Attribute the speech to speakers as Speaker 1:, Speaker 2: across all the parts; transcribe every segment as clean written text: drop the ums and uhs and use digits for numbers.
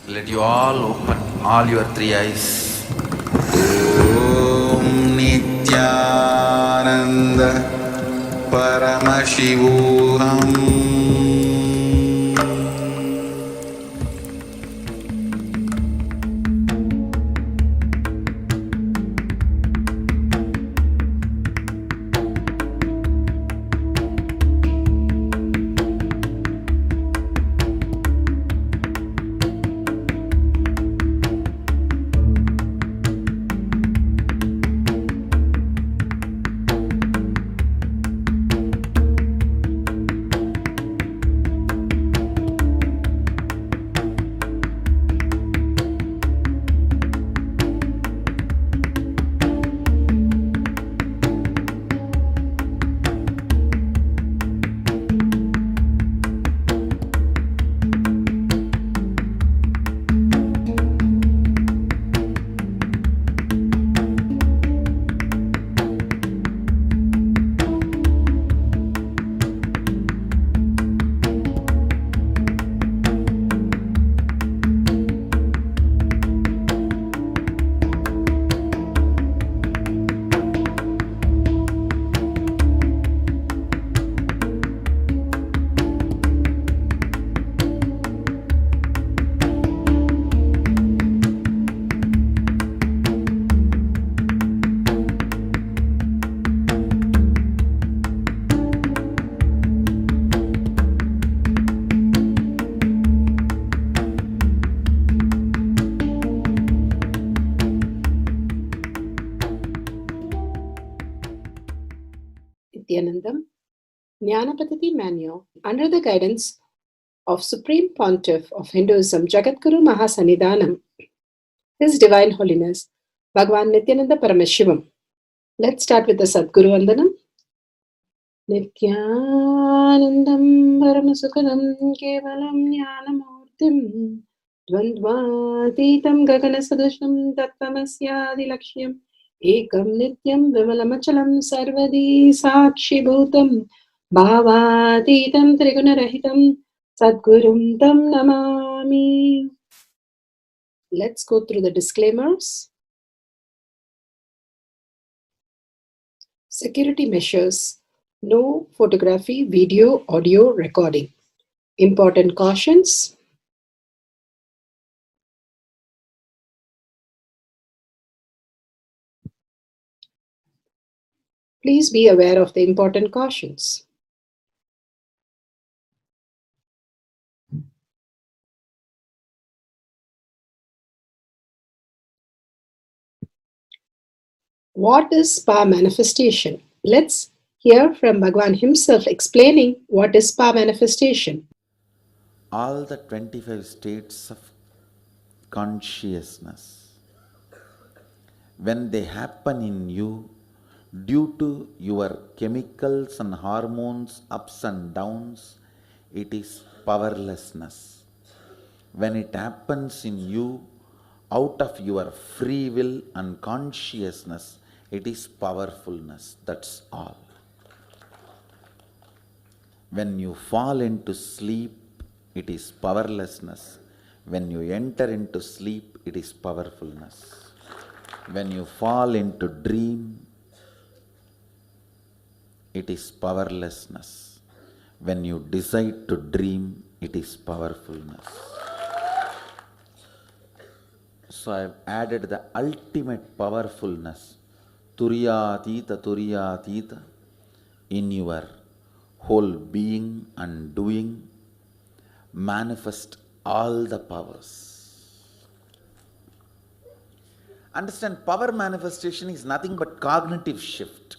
Speaker 1: Let you all open all your three eyes.
Speaker 2: Om Nithyananda Paramashivoham.
Speaker 3: Nithyananda, Jnana Paddhati Manual, under the guidance of Supreme Pontiff of Hinduism, Jagadguru Mahasannidhanam, His Divine Holiness, Bhagavan Nithyananda Paramashivam. Let's start with the Sadguru Vandanam. Nithyanandam Paramasukadam Kevalam Jnanamurtim Dvandvatitam Gaganasadusham Tattvamasyaadilakshya Ekam Nityam Vimalamachalam Sarvadi Sakshi Bhutam Bhavatitam Trigunarahitam Sadgurum Tam Namami. Let's go through the disclaimers. Security measures. No photography, video, audio recording. Important cautions. Please be aware of the important cautions. What is spa manifestation? Let's hear from Bhagavan himself explaining what is spa manifestation.
Speaker 2: All the 25 states of consciousness, when they happen in you due to your chemicals and hormones ups and downs, it is powerlessness. When it happens in you out of your free will and consciousness, it is powerfulness. That's all. When you fall into sleep, it is powerlessness. When you enter into sleep, it is powerfulness. When you fall into dream, it is powerlessness. When you decide to dream, it is powerfulness. So I have added the ultimate powerfulness, Turiyatita, in your whole being and doing. Manifest all the powers. Understand, power manifestation is nothing but cognitive shift.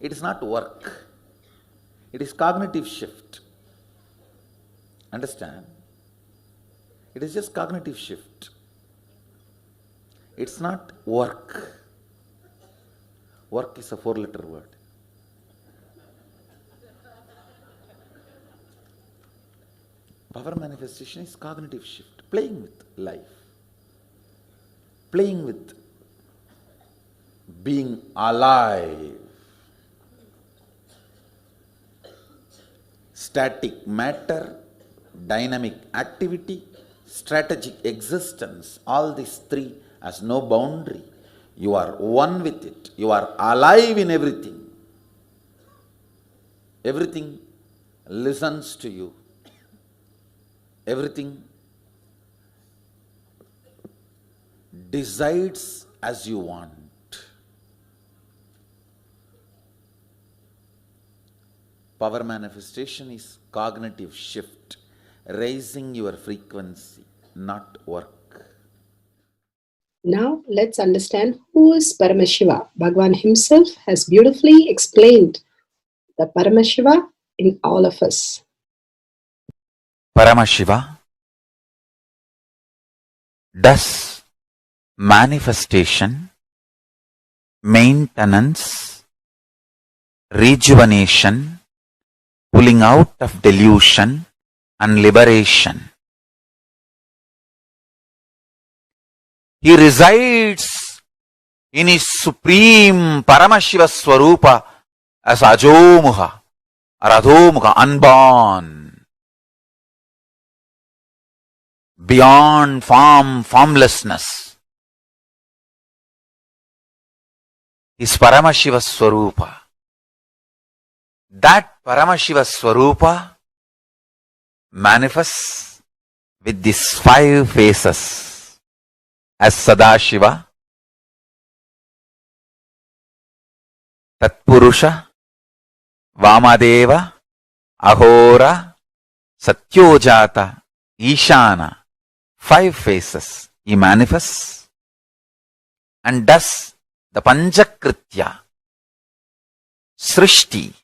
Speaker 2: It is not work. It is cognitive shift. Understand? It is just cognitive shift. It's not work. Work is a 4-letter word. Power manifestation is cognitive shift, playing with life, playing with being alive. Static matter, dynamic activity, strategic existence, all these three has no boundary. You are one with it. You are alive in everything. Everything listens to you. Everything decides as you want. Power manifestation is cognitive shift, raising your frequency, not work.
Speaker 3: Now let's understand who is Paramashiva. Bhagavan himself has beautifully explained the Paramashiva in all of us.
Speaker 1: Paramashiva does manifestation, maintenance, rejuvenation, pulling out of delusion and liberation. He resides in his supreme Paramashiva Swarupa as Ajomuha or Adhomuha, unborn, beyond form, formlessness. His Paramashiva Swarupa. That Paramashiva Swarupa manifests with these 5 faces as Sadashiva, Tatpurusha, Vamadeva, Ahora, Satyojata, Ishana. 5 faces he manifests and does the Panchakritya, Srishti,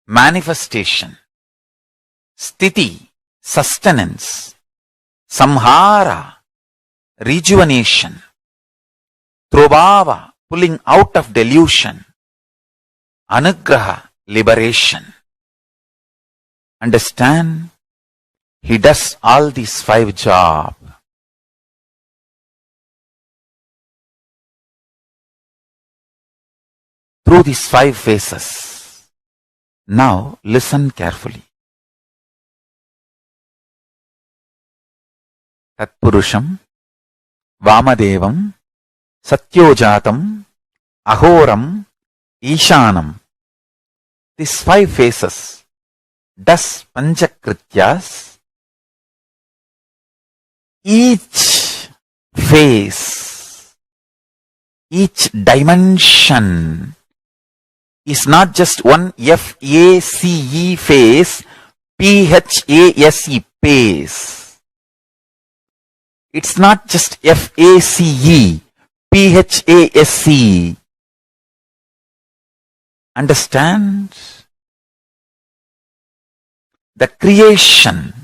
Speaker 1: manifestation, Sthiti, sustenance, Samhara, rejuvenation, Trobhava, pulling out of delusion, Anugraha, liberation. Understand? He does all these 5 jobs. Through these 5 phases. Now listen carefully. Tatpurusham, Vamadevam, Satyojatam, Ahoram, Ishanam. These 5 phases does Panchakrityas. Each phase, each dimension is not just one F-A-C-E phase, P-H-A-S-E phase. It's not just F-A-C-E, P-H-A-S-E. Understand? The creation,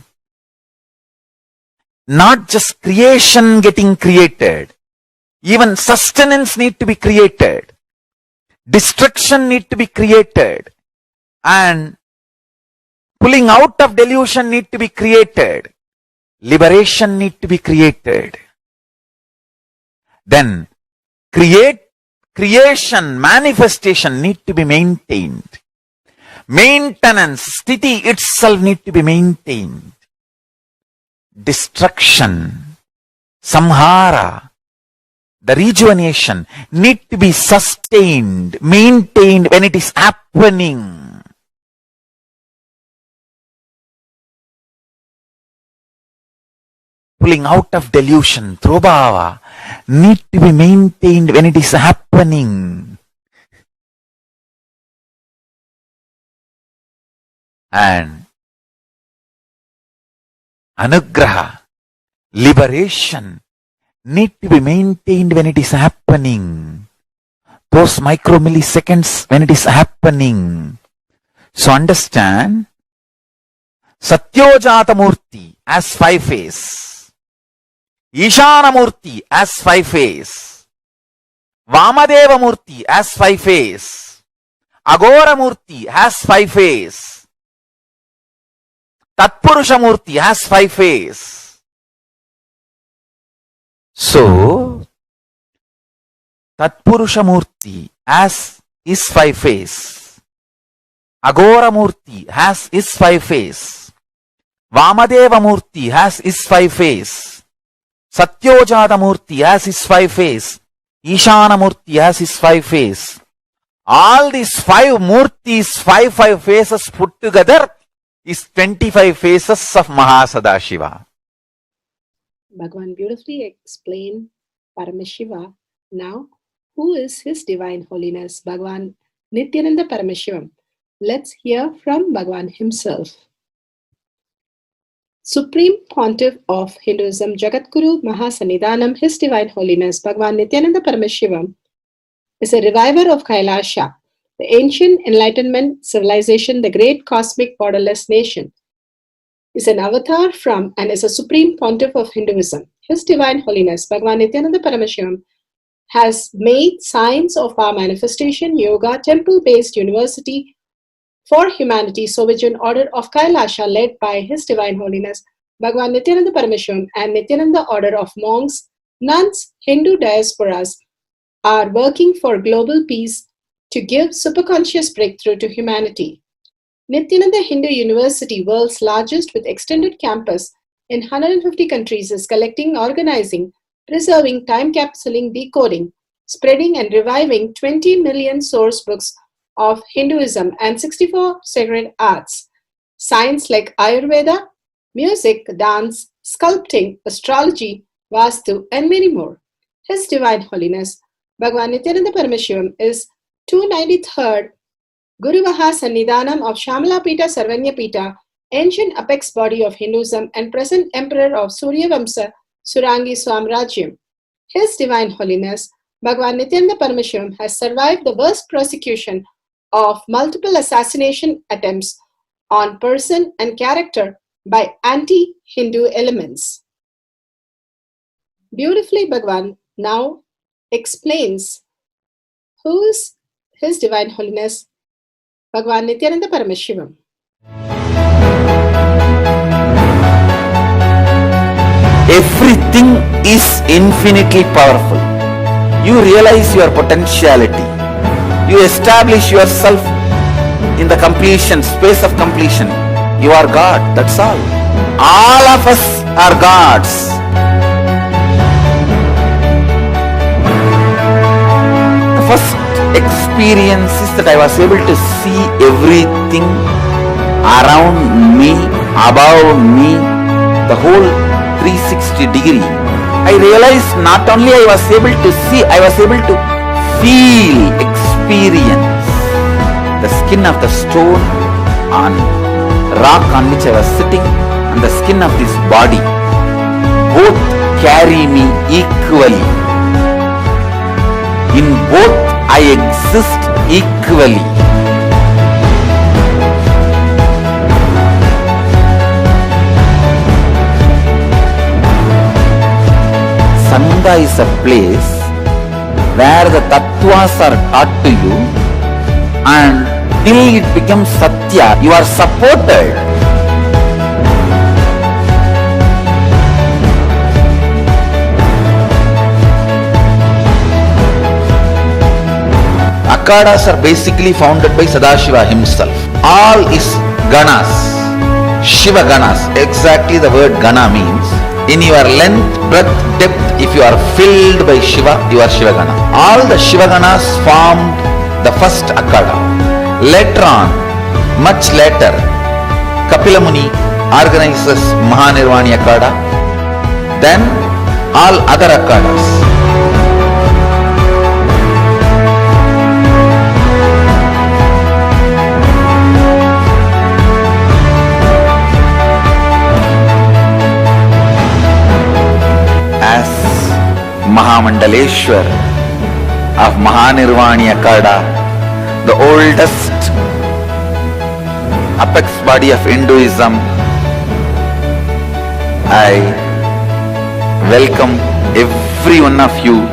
Speaker 1: not just creation getting created, even sustenance need to be created, destruction need to be created, and pulling out of delusion need to be created, liberation need to be created. Then creation, manifestation need to be maintained. Maintenance, sthiti itself need to be maintained. Destruction, samhara, the rejuvenation need to be sustained, maintained when it is happening. Pulling out of delusion, trobhava, need to be maintained when it is happening. And anugraha, liberation, need to be maintained when it is happening. Those micromilliseconds when it is happening. So understand, Satyojata Murti as 5 phase, Ishana Murti as 5 phase, Vamadeva Murti as 5 phase, Agora Murti has 5 phase, Tatpurusha Murti has 5 phase. So, Tatpurusha Murti has his 5 phase, Agora Murti has his 5 phase, Vamadeva Murti has his 5 face. Satyojata Murti has his 5 face. Ishana Murti has his 5 face. All these 5 Murtis, 5 faces put together is 25 faces of Mahasadashiva.
Speaker 3: Bhagavan beautifully explained Paramashiva. Now, who is His Divine Holiness, Bhagavan Nithyananda Paramashivam? Let's hear from Bhagavan himself. Supreme Pontiff of Hinduism, Jagadguru Mahasannidhanam, His Divine Holiness, Bhagavan Nithyananda Paramashivam, is a reviver of Kailasha, the ancient enlightenment civilization, the great cosmic borderless nation. Is an avatar from and is a supreme pontiff of Hinduism. His Divine Holiness, Bhagavan Nithyananda Paramashivam, has made science of our manifestation, yoga, temple-based university for humanity, Sovereign Order of Kailasha, led by His Divine Holiness, Bhagavan Nithyananda Paramashivam, and Nithyananda Order of Monks, Nuns, Hindu diasporas, are working for global peace to give superconscious breakthrough to humanity. Nithyananda Hindu University, world's largest with extended campus in 150 countries, is collecting, organizing, preserving, time-capsuling, decoding, spreading and reviving 20 million source books of Hinduism and 64 sacred arts, science like Ayurveda, music, dance, sculpting, astrology, Vastu, and many more. His Divine Holiness, Bhagavan Nithyananda Paramashivam, is 293rd Guru Mahasannidhanam of Shamalapita Sarvanyapita, ancient apex body of Hinduism and present emperor of Suryavamsa Surangi Swamrajyam. His Divine Holiness, Bhagavan Nithyananda Paramashivam, has survived the worst persecution of multiple assassination attempts on person and character by anti-Hindu elements. Beautifully, Bhagavan now explains who is His Divine Holiness, Bhagavan Nithyananda Paramashivam.
Speaker 1: Everything is infinitely powerful. You realize your potentiality. You establish yourself in the completion, space of completion. You are God, that's all. All of us are gods. The first experience is that I was able to see everything around me, above me, the whole 360 degree. I realized not only I was able to see, I was able to feel, experience the skin of the stone on rock on which I was sitting and the skin of this body. Both carry me equally. In both I exist equally. Sangha is a place where the tattvas are taught to you, and till it becomes satya, you are supported. Akhadas are basically founded by Sadashiva himself. All is ganas, Shiva ganas. Exactly the word gana means. In your length, breadth, depth, if you are filled by Shiva, you are Shiva Gana. All the Shiva Ganas formed the first Akhada. Later on, much later, Kapila Muni organizes Mahanirvani Akhada. Then all other Akhadas. Mahamandaleshwar of Mahanirvani Akhada, the oldest apex body of Hinduism, I welcome every one of you.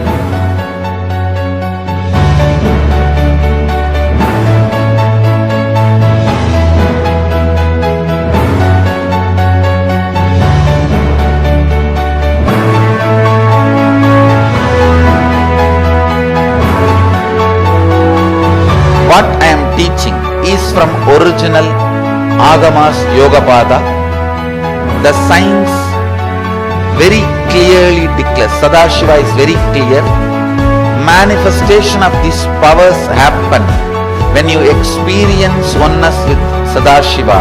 Speaker 1: What I am teaching is from original Agamas Yogapada,
Speaker 2: The science very clearly declares, Sadashiva is very clear, manifestation of these powers happen when you experience oneness with Sadashiva.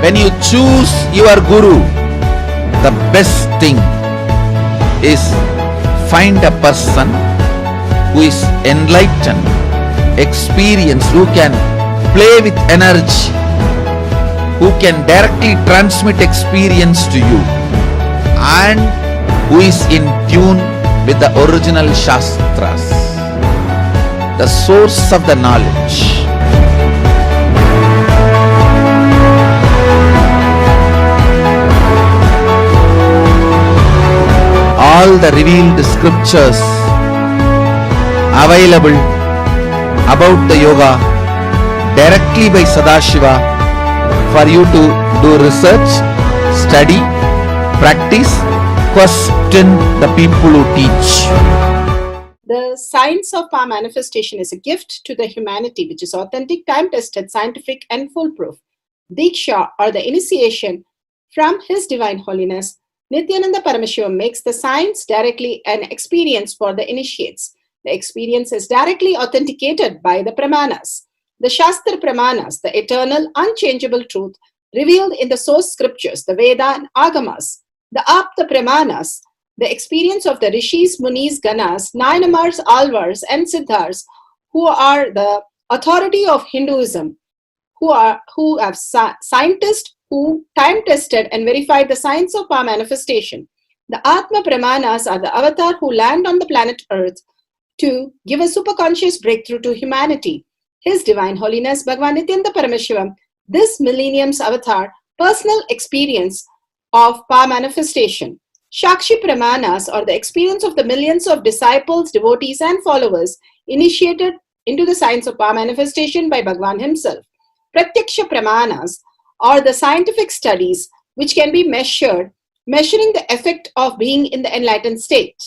Speaker 2: When you choose your guru, the best thing is find a person who is enlightened, experienced, who can play with energy, who can directly transmit experience to you, and who is in tune with the original Shastras, the source of the knowledge. All the revealed scriptures available about the yoga directly by Sadashiva for you to do research, study, practice, question the people who teach.
Speaker 3: The science of power manifestation is a gift to the humanity, which is authentic, time-tested, scientific, and foolproof. Diksha, or the initiation from His Divine Holiness, Nithyananda Paramashivam, makes the science directly an experience for the initiates. The experience is directly authenticated by the Pramanas. The Shastra Pramanas, the eternal, unchangeable truth revealed in the source scriptures, the Veda and Agamas. The Apta Pramanas, the experience of the Rishis, Munis, Ganas, Nayanamars, Alvars, and Siddhars, who are the authority of Hinduism, who have scientists who time-tested and verified the science of power manifestation. The Atma Pramanas are the avatar who land on the planet Earth to give a superconscious breakthrough to humanity. His Divine Holiness Bhagavan Nithyananda Paramashivam, this millennium's avatar, personal experience of power manifestation. Shakshi Pramanas, or the experience of the millions of disciples, devotees, and followers initiated into the science of power manifestation by Bhagavan himself. Pratyaksha Pramanas, or the scientific studies which can be measuring the effect of being in the enlightened state.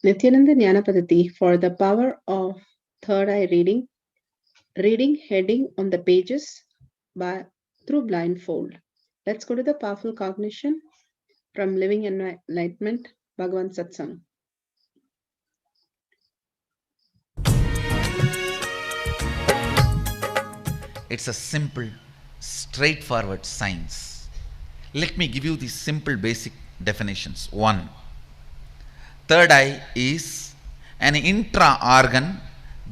Speaker 4: Nithyananda Jnana Paddhati for the power of third eye reading heading on the pages through blindfold. Let's go to the powerful cognition from Living Enlightenment, Bhagavan Satsang.
Speaker 2: It's a simple, straightforward science. Let me give you these simple basic definitions. 1. Third eye is an intra-organ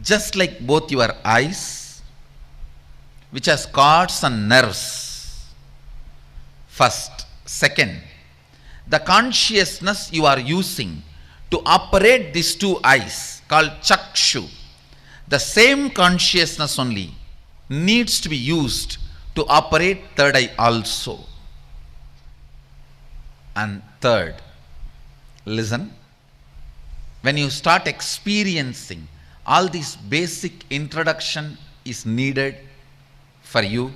Speaker 2: just like both your eyes, which has cords and nerves. First. Second, the consciousness you are using to operate these two eyes called chakshu, the same consciousness only needs to be used to operate third eye also. And third, listen, when you start experiencing, all this basic introduction is needed for you.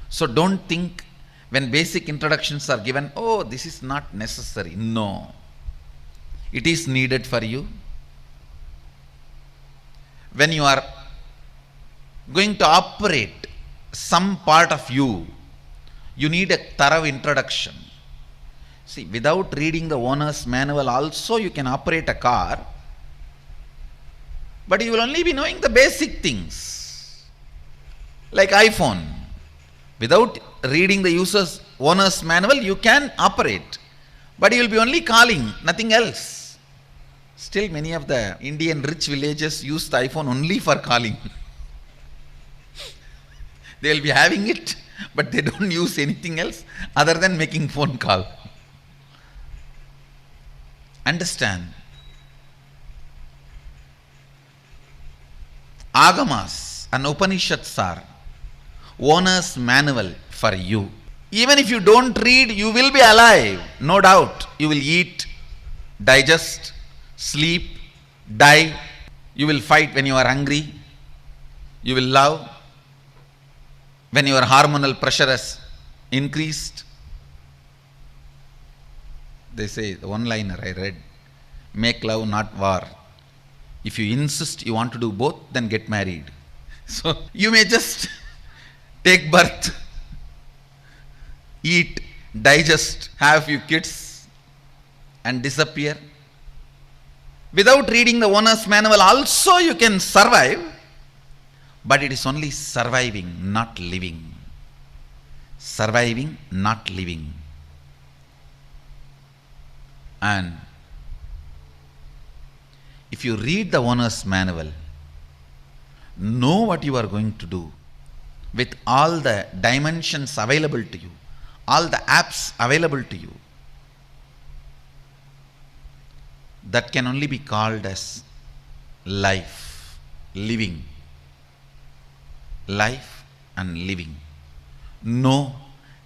Speaker 2: So don't think when basic introductions are given, oh, this is not necessary. No, it is needed for you. When you are going to operate some part of you, you need a thorough introduction. See, without reading the owner's manual also you can operate a car, but you will only be knowing the basic things. Like iPhone, without reading the owner's manual you can operate, but you will be only calling, nothing else. Still many of the Indian rich villages use the iPhone only for calling. They will be having it, but they don't use anything else other than making phone call. Understand? Agamas and Upanishads are owner's manual for you. Even if you don't read, you will be alive, no doubt. You will eat, digest, sleep, die. You will fight when you are hungry. You will love when your hormonal pressure has increased. They say, the one-liner I read, make love, not war. If you insist you want to do both, then get married. So you may just take birth, eat, digest, have a few kids, and disappear. Without reading the owner's manual also you can survive, but it is only surviving, not living. Surviving, not living. And if you read the owner's manual, know what you are going to do with all the dimensions available to you, all the apps available to you, that can only be called as life, living. Life and living. Know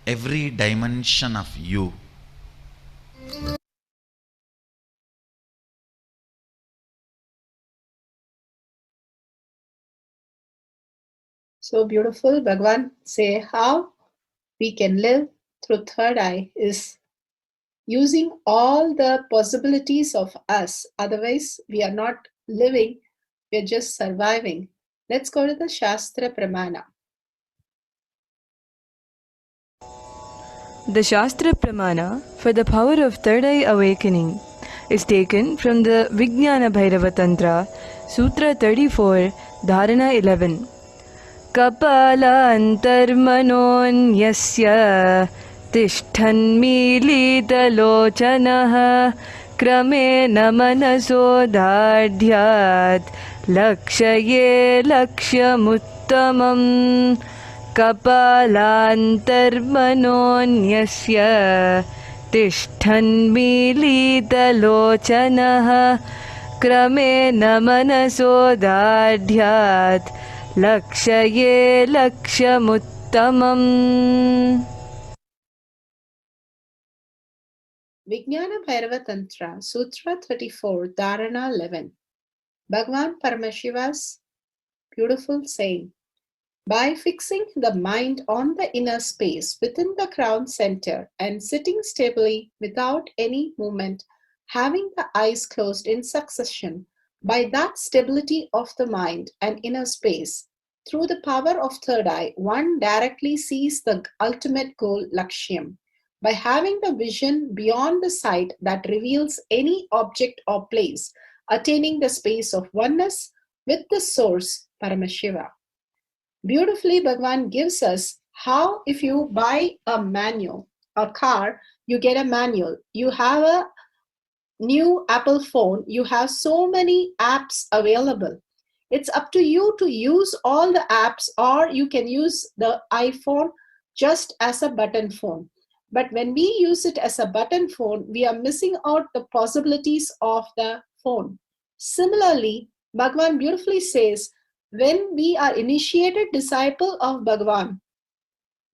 Speaker 2: every dimension of you.
Speaker 3: So beautiful. Bhagwan say how we can live through third eye is using all the possibilities of us. Otherwise, we are not living, we are just surviving. Let's go to the Shastra Pramana.
Speaker 5: The Shastra Pramana for the power of third eye awakening is taken from the Vijnana Bhairava Tantra, Sutra 34, Dharana 11. Kapala antarmanonyasya tishthanmilitalochanaha kramena manasodadhyat lakshaye lakshamuttamam. Kapalantarmanonyasya tishthanmilitalochanaha kramena manasodadhyat lakshaye lakshamuttamam.
Speaker 3: Vijnana Bhairava Tantra, Sutra 34, Dharana 11. Bhagavan Paramashiva's beautiful saying. By fixing the mind on the inner space within the crown center and sitting stably without any movement, having the eyes closed in succession, by that stability of the mind and inner space, through the power of third eye, one directly sees the ultimate goal, Lakshyam. By having the vision beyond the sight that reveals any object or place, attaining the space of oneness with the source, Paramashiva. Beautifully, Bhagavan gives us how if you buy a manual, a car, you get a manual. You have a new Apple phone, you have so many apps available. It's up to you to use all the apps, or you can use the iPhone just as a button phone. But when we use it as a button phone, we are missing out the possibilities of the phone. Similarly, Bhagavan beautifully says, when we are initiated disciple of Bhagavan,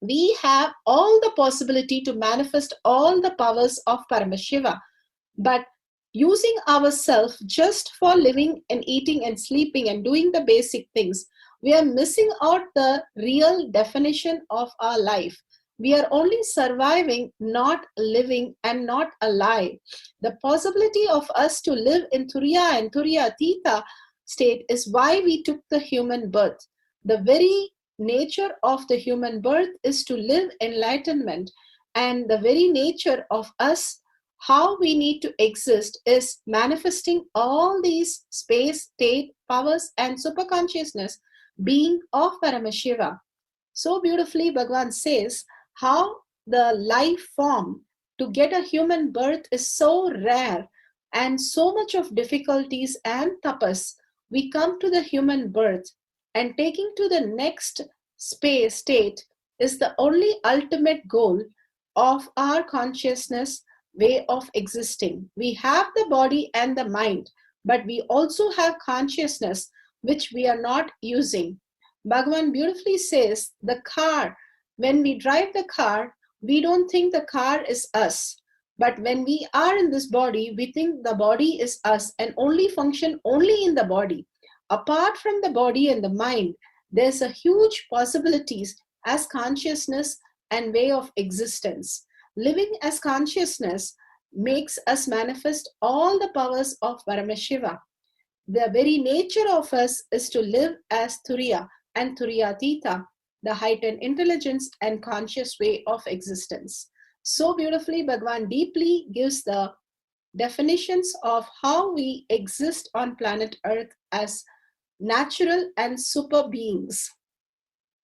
Speaker 3: we have all the possibility to manifest all the powers of Paramashiva. But using ourselves just for living and eating and sleeping and doing the basic things, we are missing out the real definition of our life. We are only surviving, not living and not alive. The possibility of us to live in Turiya and Turiya Atita state is why we took the human birth. The very nature of the human birth is to live enlightenment, and the very nature of us, how we need to exist, is manifesting all these space, state, powers and superconsciousness being of Paramashiva. So beautifully Bhagavan says how the life form to get a human birth is so rare and so much of difficulties and tapas. We come to the human birth, and taking to the next space state is the only ultimate goal of our consciousness way of existing. We have the body and the mind, but we also have consciousness which we are not using. Bhagavan beautifully says the car, when we drive the car, we don't think the car is us. But when we are in this body, we think the body is us and only function only in the body. Apart from the body and the mind, there's a huge possibilities as consciousness and way of existence. Living as consciousness, makes us manifest all the powers of Paramashiva. The very nature of us is to live as Turiya and Turiyatita, the heightened intelligence and conscious way of existence. So beautifully, Bhagavan deeply gives the definitions of how we exist on planet Earth as natural and super beings.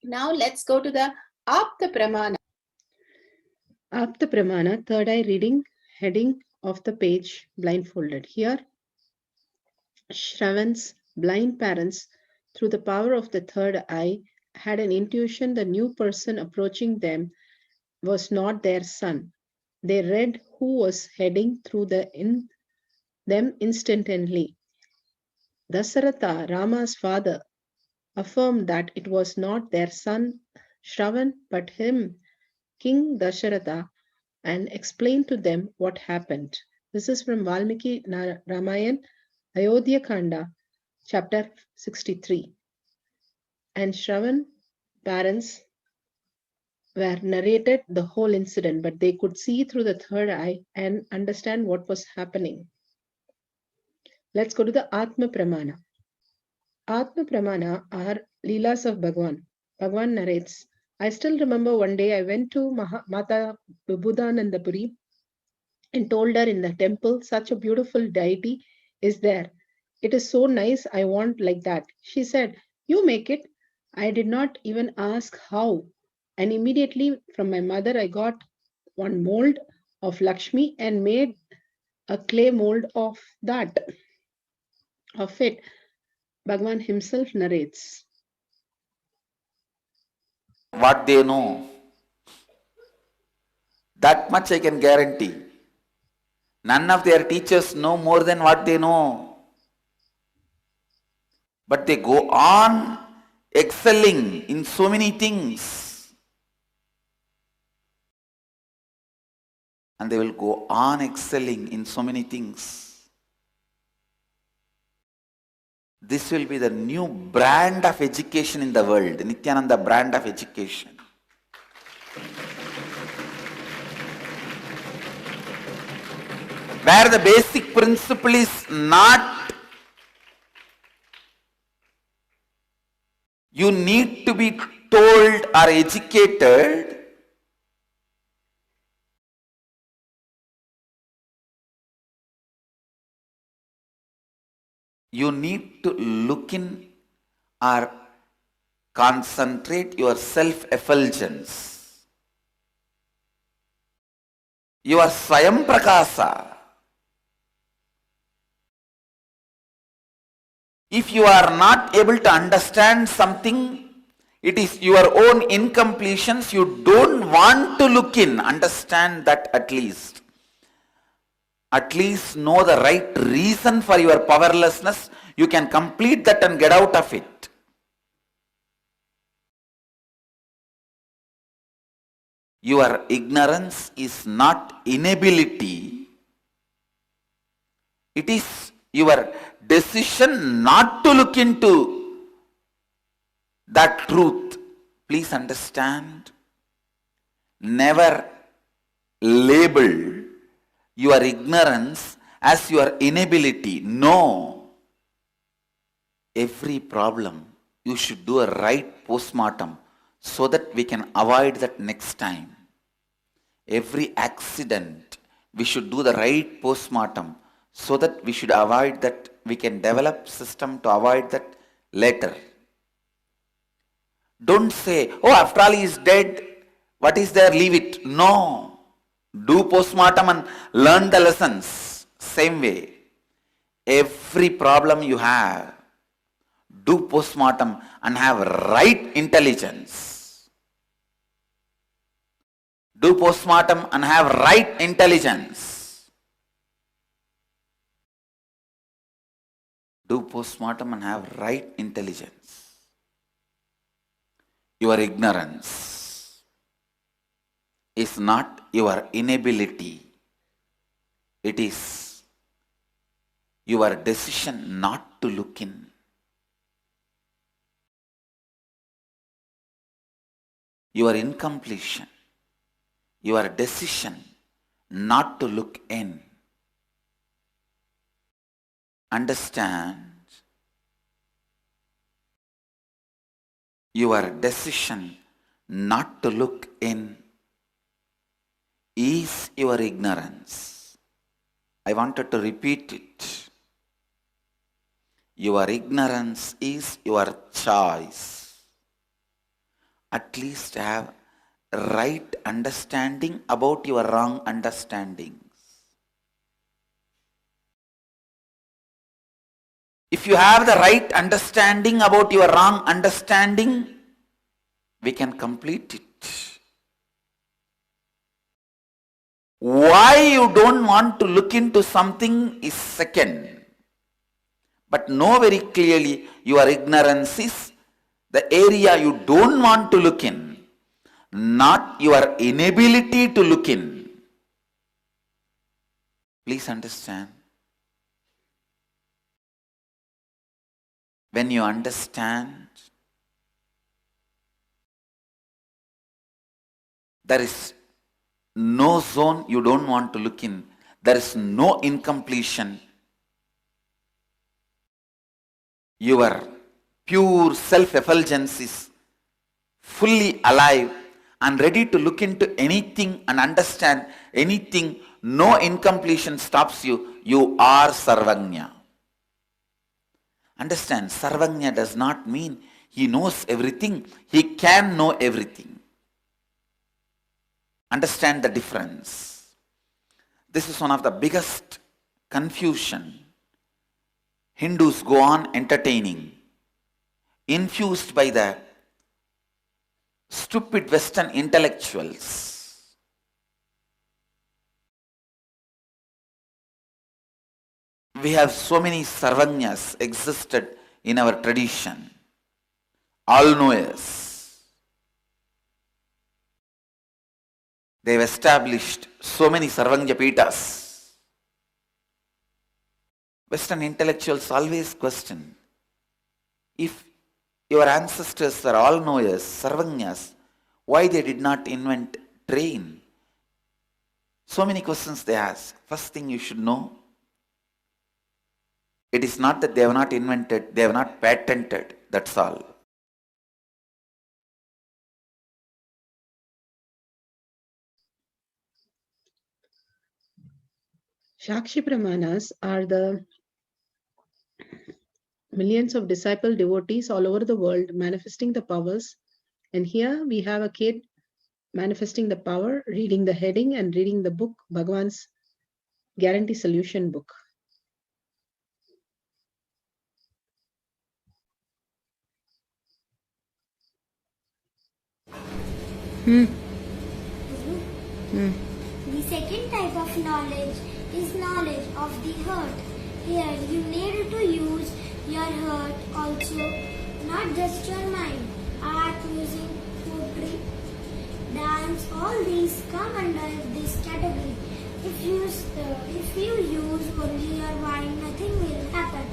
Speaker 3: Now let's go to the Apta Pramana.
Speaker 4: Apta Pramana, third eye reading, heading of the page, blindfolded. Here, Shravan's blind parents, through the power of the third eye, had an intuition the new person approaching them was not their son. They read who was heading through them instantly. Dasaratha, Rama's father, affirmed that it was not their son Shravan but him, King Dasharatha, and explained to them what happened. This is from Valmiki Ramayan, Ayodhya Kanda, chapter 63. And Shravan parents were narrated the whole incident, but they could see through the third eye and understand what was happening. Let's go to the Atma Pramana. Atma Pramana are Leelas of Bhagwan. Bhagwan narrates, I still remember one day I went to Mata Buddhanandapuri and told her in the temple, such a beautiful deity is there. It is so nice, I want like that. She said, you make it. I did not even ask how. And immediately from my mother, I got one mold of Lakshmi and made a clay mold of it. Bhagwan himself narrates.
Speaker 2: What they know, that much I can guarantee. None of their teachers know more than what they know. But they go on excelling in so many things. And they will go on excelling in so many things. This will be the new brand of education in the world, Nithyananda brand of education. Where the basic principle is not you need to be told or educated, you need to look in or concentrate your self-effulgence, your Swayam Prakasa. If you are not able to understand something, it is your own incompletions, you don't want to look in, understand that at least. At least know the right reason for your powerlessness, you can complete that and get out of it. Your ignorance is not inability, it is your decision not to look into that truth. Please understand, never label your ignorance as your inability. No. Every problem you should do a right postmortem so that we can avoid that next time. Every accident we should do the right postmortem so that we should avoid that, we can develop system to avoid that later. Don't say, oh, after all he is dead, what is there, leave it. No. Do postmortem and learn the lessons. Same way. Every problem you have, do postmortem and have right intelligence. Do postmortem and have right intelligence. Do postmortem and have right intelligence. Your ignorance is not your inability. It is your decision not to look in. Your incompletion, your decision not to look in. Understand your decision not to look in is your ignorance. I wanted to repeat it. Your ignorance is your choice. At least have right understanding about your wrong understandings. If you have the right understanding about your wrong understanding, we can complete it. Why you don't want to look into something is second. But know very clearly your ignorance is the area you don't want to look in, not your inability to look in. Please understand. When you understand, there is no zone you don't want to look in. There is no incompletion. Your pure self-effulgence is fully alive and ready to look into anything and understand anything. No incompletion stops you. You are Sarvagnya. Understand, Sarvagnya does not mean he knows everything. He can know everything. Understand the difference. This is one of the biggest confusion Hindus go on entertaining, infused by the stupid Western intellectuals. We have so many Sarvagnyas existed in our tradition, all-knowers. They have established so many Sarvagnya Pitas. Western intellectuals always question, if your ancestors are all-knowers, Sarvagnyas, why they did not invent train? So many questions they ask. First thing you should know, it is not that they have not invented, they have not patented, that's all.
Speaker 4: Shakshi Pramanas are the millions of disciple devotees all over the world manifesting the powers. And here we have a kid manifesting the power, reading the heading and reading the book, Bhagwan's Guarantee Solution book.
Speaker 6: The second type of knowledge is knowledge of the heart. Here you need to use your heart also, not just your mind. Art, music, poetry, dance, all these come under this category. If you use only your mind, nothing will happen.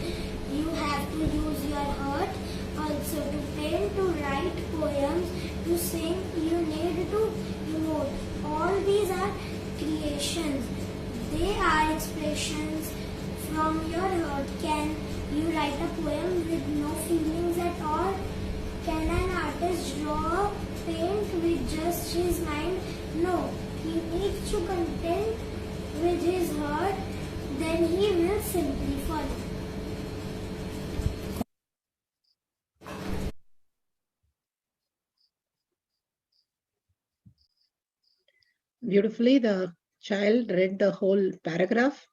Speaker 6: You have to use your heart also to paint, to write poems, to sing. You need to emote. All these are creations. They are expressions from your heart. Can you write a poem with no feelings at all? Can an artist draw, paint with just his mind? No. He needs to content with his heart, then he will simply follow.
Speaker 4: Beautifully, the child read the whole paragraph.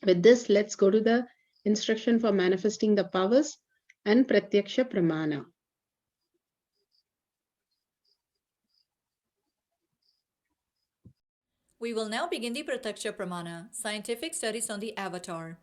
Speaker 4: With this, let's go to the instruction for manifesting the powers and Pratyaksha Pramana.
Speaker 7: We will now begin the Pratyaksha Pramana, scientific studies on the avatar.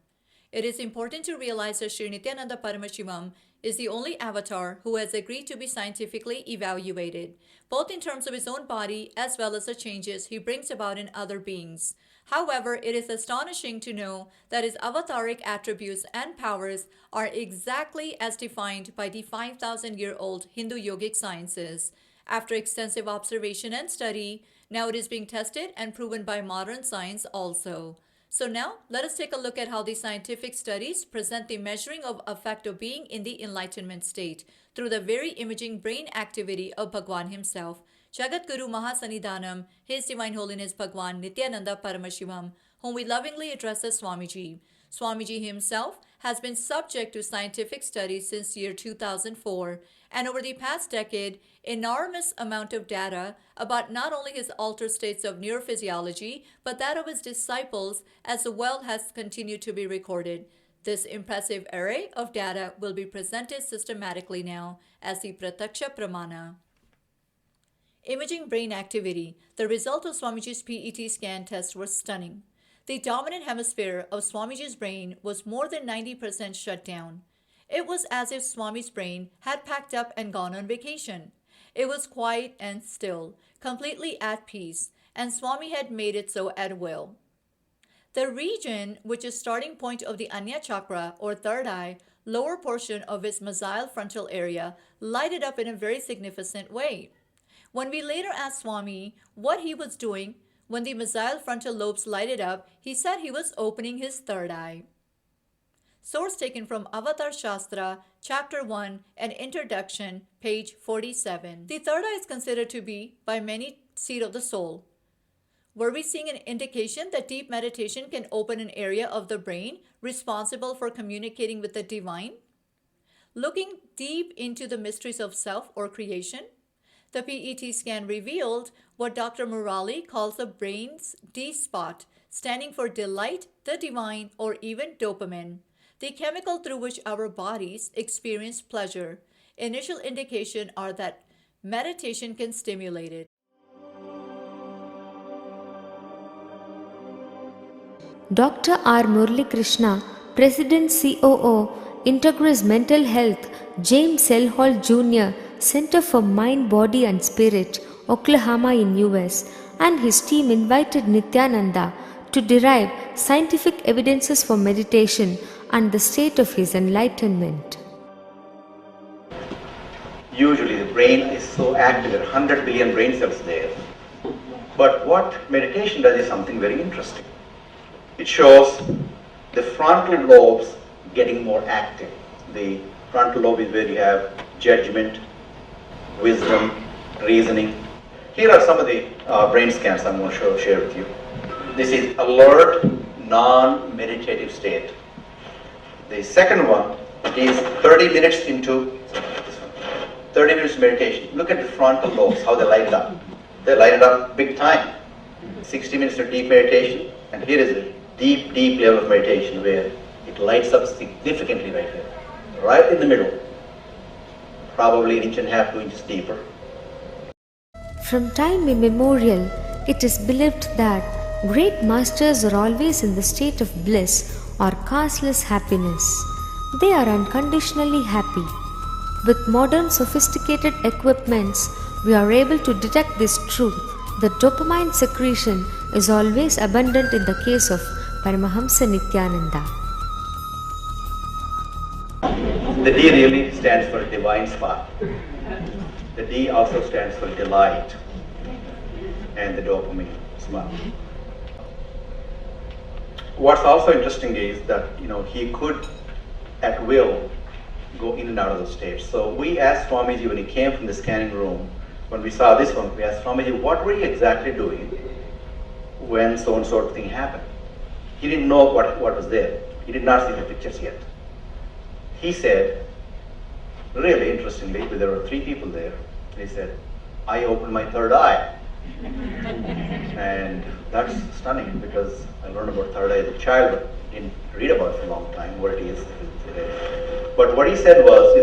Speaker 7: It is important to realize that Sri Nithyananda Paramashivam is the only avatar who has agreed to be scientifically evaluated, both in terms of his own body as well as the changes he brings about in other beings. However, it is astonishing to know that his avataric attributes and powers are exactly as defined by the 5,000-year-old Hindu yogic sciences. After extensive observation and study, Now it is being tested and proven by modern science also. So now let us take a look at how the scientific studies present the measuring of effect of being in the enlightenment state through the very imaging brain activity of Bhagwan himself, Jagat Guru Mahasanidhanam, His Divine Holiness Bhagwan Nithyananda Paramashivam, whom we lovingly address as Swamiji. Swamiji himself has been subject to scientific studies since year 2004, and over the past decade, enormous amount of data about not only his altered states of neurophysiology, but that of his disciples as well has continued to be recorded. This impressive array of data will be presented systematically now as the Prataksha Pramana. Imaging brain activity. The result of Swamiji's PET scan test was stunning. The dominant hemisphere of Swamiji's brain was more than 90% shut down. It was as if Swami's brain had packed up and gone on vacation. It was quiet and still, completely at peace, and Swami had made it so at will. The region, which is starting point of the Anya Chakra or third eye, lower portion of its mesial frontal area, lighted up in a very significant way. When we later asked Swami what he was doing when the mesial frontal lobes lighted up, he said he was opening his third eye. Source taken from Avatar Shastra, Chapter 1 and Introduction, page 47. The third eye is considered to be, by many, seat of the soul. Were we seeing an indication that deep meditation can open an area of the brain responsible for communicating with the divine? Looking deep into the mysteries of self or creation, the PET scan revealed what Dr. Murali calls the brain's D spot, standing for delight, the divine, or even dopamine, the chemical through which our bodies experience pleasure. Initial indications are that meditation can stimulate it.
Speaker 8: Dr. R. Murali Krishna, President COO, Integris Mental Health, James L. Hall Jr., Center for Mind, Body and Spirit, Oklahoma in US, and his team invited Nithyananda to derive scientific evidences for meditation and the state of his enlightenment.
Speaker 9: Usually the brain is so active, there are 100 billion brain cells there. But what meditation does is something very interesting. It shows the frontal lobes getting more active. The frontal lobe is where you have judgment, wisdom, reasoning. Here are some of the brain scans I'm going to share with you. This is alert, non-meditative state. The second one is 30 minutes into 30 minutes meditation. Look at the frontal lobes, how they light it up. They light it up big time. 60 minutes of deep meditation, and here is a deep, deep level of meditation where it lights up significantly right here, right in the middle, probably 1.5 inches, 2 inches deeper.
Speaker 8: From time immemorial, it is believed that great masters are always in the state of bliss or causeless happiness. They are unconditionally happy. With modern sophisticated equipments, we are able to detect this truth. The dopamine secretion is always abundant in the case of Paramahamsa Nithyananda.
Speaker 9: The D really stands for divine spot. The D also stands for delight and the dopamine spot. What's also interesting is that he could at will go in and out of those states. So we asked Swamiji when he came from the scanning room, when we saw this one, we asked Swamiji, what were you exactly doing when so and so thing happened? He didn't know what was there. He did not see the pictures yet. He said, really interestingly, there were 3 people there, he said, I opened my third eye. And that's stunning because I learned about third eye as a child, but didn't read about it for a long time, what it is today. But what he said was,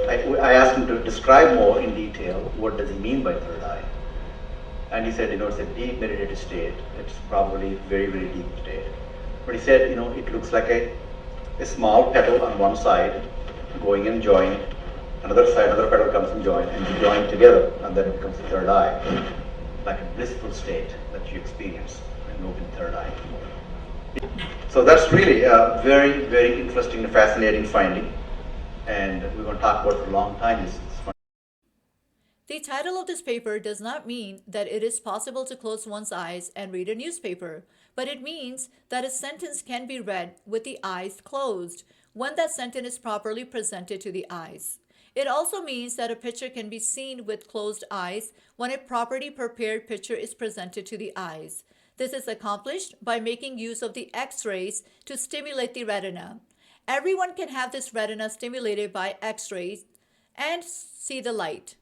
Speaker 9: I asked him to describe more in detail, what does he mean by third eye? And he said, it's a deep meditative state. It's probably very, very deep state. But he said, it looks like a small petal on one side going and joining. Another side, another petal comes and joins, and you join together, and then it becomes the third eye. Like a blissful state that you experience when you open the third eye. So that's really a very, very interesting and fascinating finding. And we're going to talk about it for a long time.
Speaker 7: The title of this paper does not mean that it is possible to close one's eyes and read a newspaper, but it means that a sentence can be read with the eyes closed when that sentence is properly presented to the eyes. It also means that a picture can be seen with closed eyes when a properly prepared picture is presented to the eyes. This is accomplished by making use of the X-rays to stimulate the retina. Everyone can have this retina stimulated by X-rays and see the light.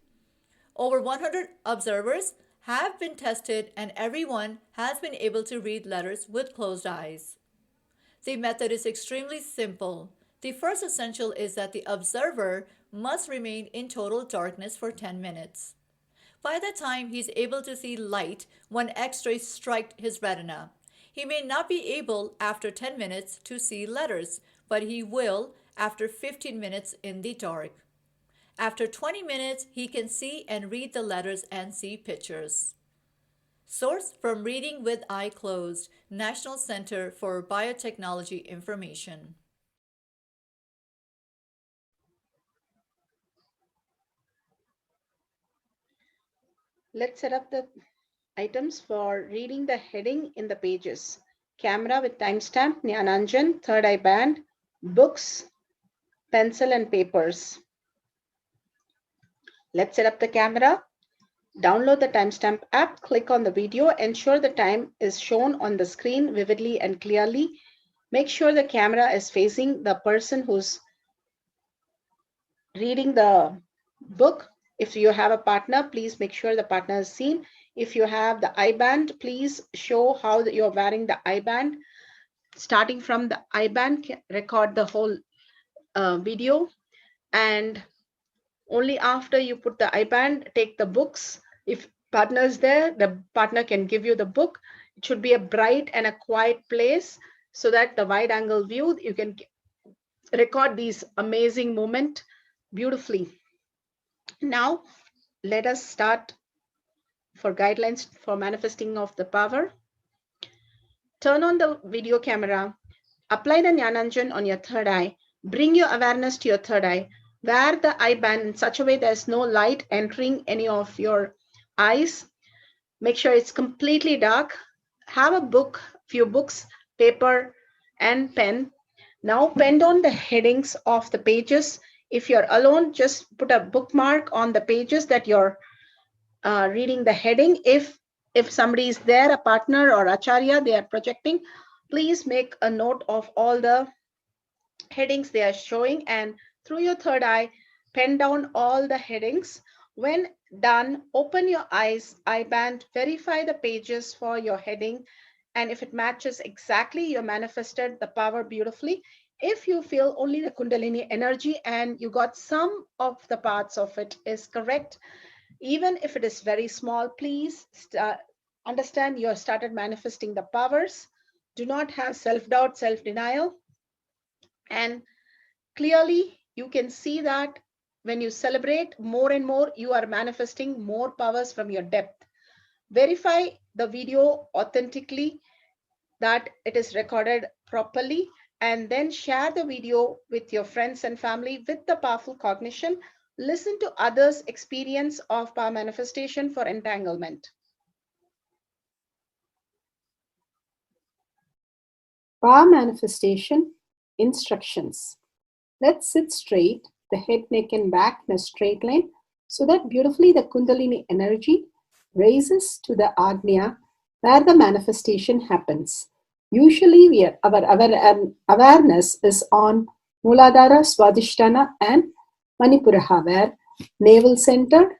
Speaker 7: Over 100 observers have been tested and everyone has been able to read letters with closed eyes. The method is extremely simple. The first essential is that the observer must remain in total darkness for 10 minutes. By the time he's able to see light when X-rays strike his retina, he may not be able after 10 minutes to see letters, but he will after 15 minutes in the dark. After 20 minutes, he can see and read the letters and see pictures. Source from Reading with Eye Closed, National Center for Biotechnology Information.
Speaker 4: Let's set up the items for reading the heading in the pages. Camera with timestamp, Nithyananda, third eye band, books, pencil and papers. Let's set up the camera. Download the timestamp app, click on the video, ensure the time is shown on the screen vividly and clearly. Make sure the camera is facing the person who's reading the book. If you have a partner, please make sure the partner is seen. If you have the eye band, please show how you're wearing the eye band. Starting from the eye band, record the whole video, and only after you put the eye band, take the books. If partner is there, the partner can give you the book. It should be a bright and a quiet place so that the wide angle view, you can record these amazing moments beautifully. Now, let us start for guidelines for manifesting of the power. Turn on the video camera. Apply the Jnana on your third eye. Bring your awareness to your third eye. Wear the eye band in such a way there's no light entering any of your eyes. Make sure it's completely dark. Have a book, few books, paper and pen. Now pen down the headings of the pages. If you're alone, just put a bookmark on the pages that you're reading the heading. If somebody is there, a partner or acharya, they are projecting, please make a note of all the headings they are showing, and through your third eye, pen down all the headings. When done, open your eye band, verify the pages for your heading, and if it matches exactly, you manifested the power beautifully. If you feel only the Kundalini energy and you got some of the parts of it is correct, even if it is very small, please understand you have started manifesting the powers. Do not have self-doubt, self-denial. And clearly, you can see that when you celebrate more and more, you are manifesting more powers from your depth. Verify the video authentically, that it is recorded properly, and then share the video with your friends and family with the powerful cognition. Listen to others' experience of power manifestation for entanglement.
Speaker 3: Power manifestation instructions. Let's sit straight, the head, neck, and back in a straight line, so that beautifully the Kundalini energy raises to the Agnya where the manifestation happens. Usually, our awareness is on Muladhara, Swadhisthana, and Manipuraha, where navel center,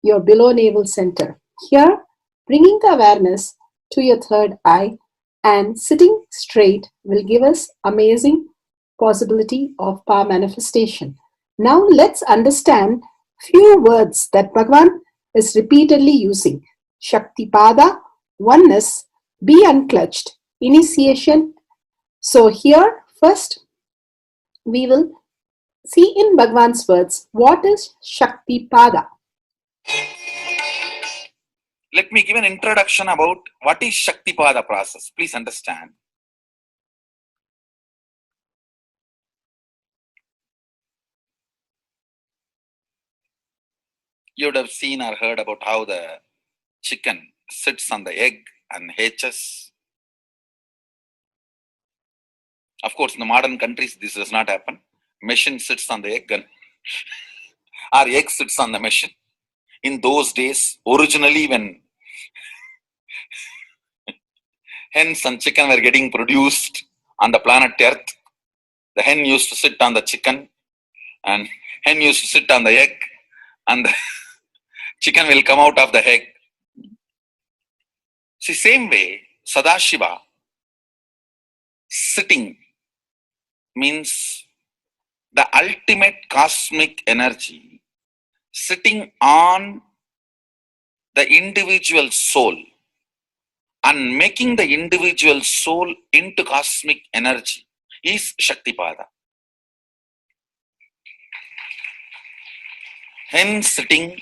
Speaker 3: your below navel center. Here, bringing the awareness to your third eye and sitting straight will give us amazing possibility of power manifestation. Now let's understand few words that Bhagavan is repeatedly using. Shaktipada, oneness, be unclutched, initiation. So here first we will see in Bhagavan's words what is Shaktipada.
Speaker 1: Let me give an introduction about what is Shaktipada process. Please understand.
Speaker 2: You would have seen or heard about how the chicken sits on the egg and hatches. Of course, in the modern countries, this does not happen. Machine sits on the egg and or egg sits on the machine. In those days, originally when hens and chicken were getting produced on the planet Earth, the hen used to sit on the chicken and hen used to sit on the egg, and the chicken will come out of the egg. See, same way, Sadashiva, sitting means the ultimate cosmic energy sitting on the individual soul and making the individual soul into cosmic energy is Shaktipada. Hen sitting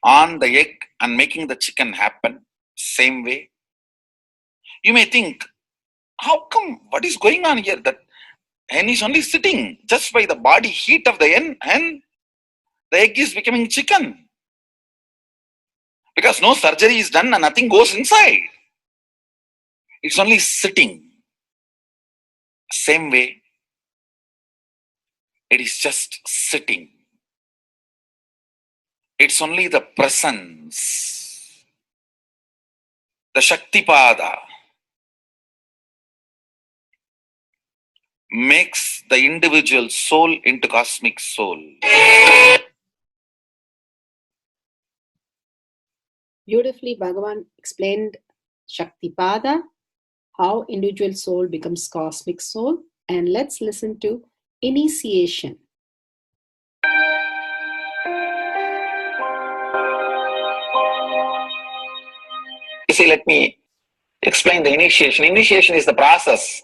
Speaker 2: on the egg and making the chicken happen, same way. You may think, how come, what is going on here? That hen is only sitting just by the body heat of the hen, the egg is becoming chicken. Because no surgery is done and nothing goes inside. It's only sitting. Same way, it is just sitting. It's only the presence, the Shaktipada, makes the individual soul into cosmic soul.
Speaker 3: Beautifully, Bhagavan explained Shaktipada, how individual soul becomes cosmic soul. And let's listen to initiation.
Speaker 2: You see, let me explain the initiation. Initiation is the process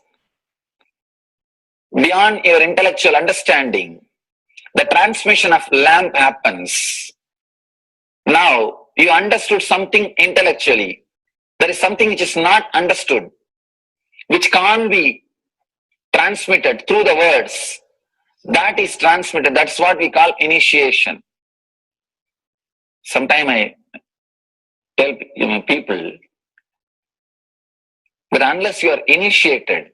Speaker 2: beyond your intellectual understanding. The transmission of lamp happens. Now, you understood something intellectually. There is something which is not understood, which can't be transmitted through the words. That is transmitted. That's what we call initiation. Sometimes I tell people that unless you are initiated,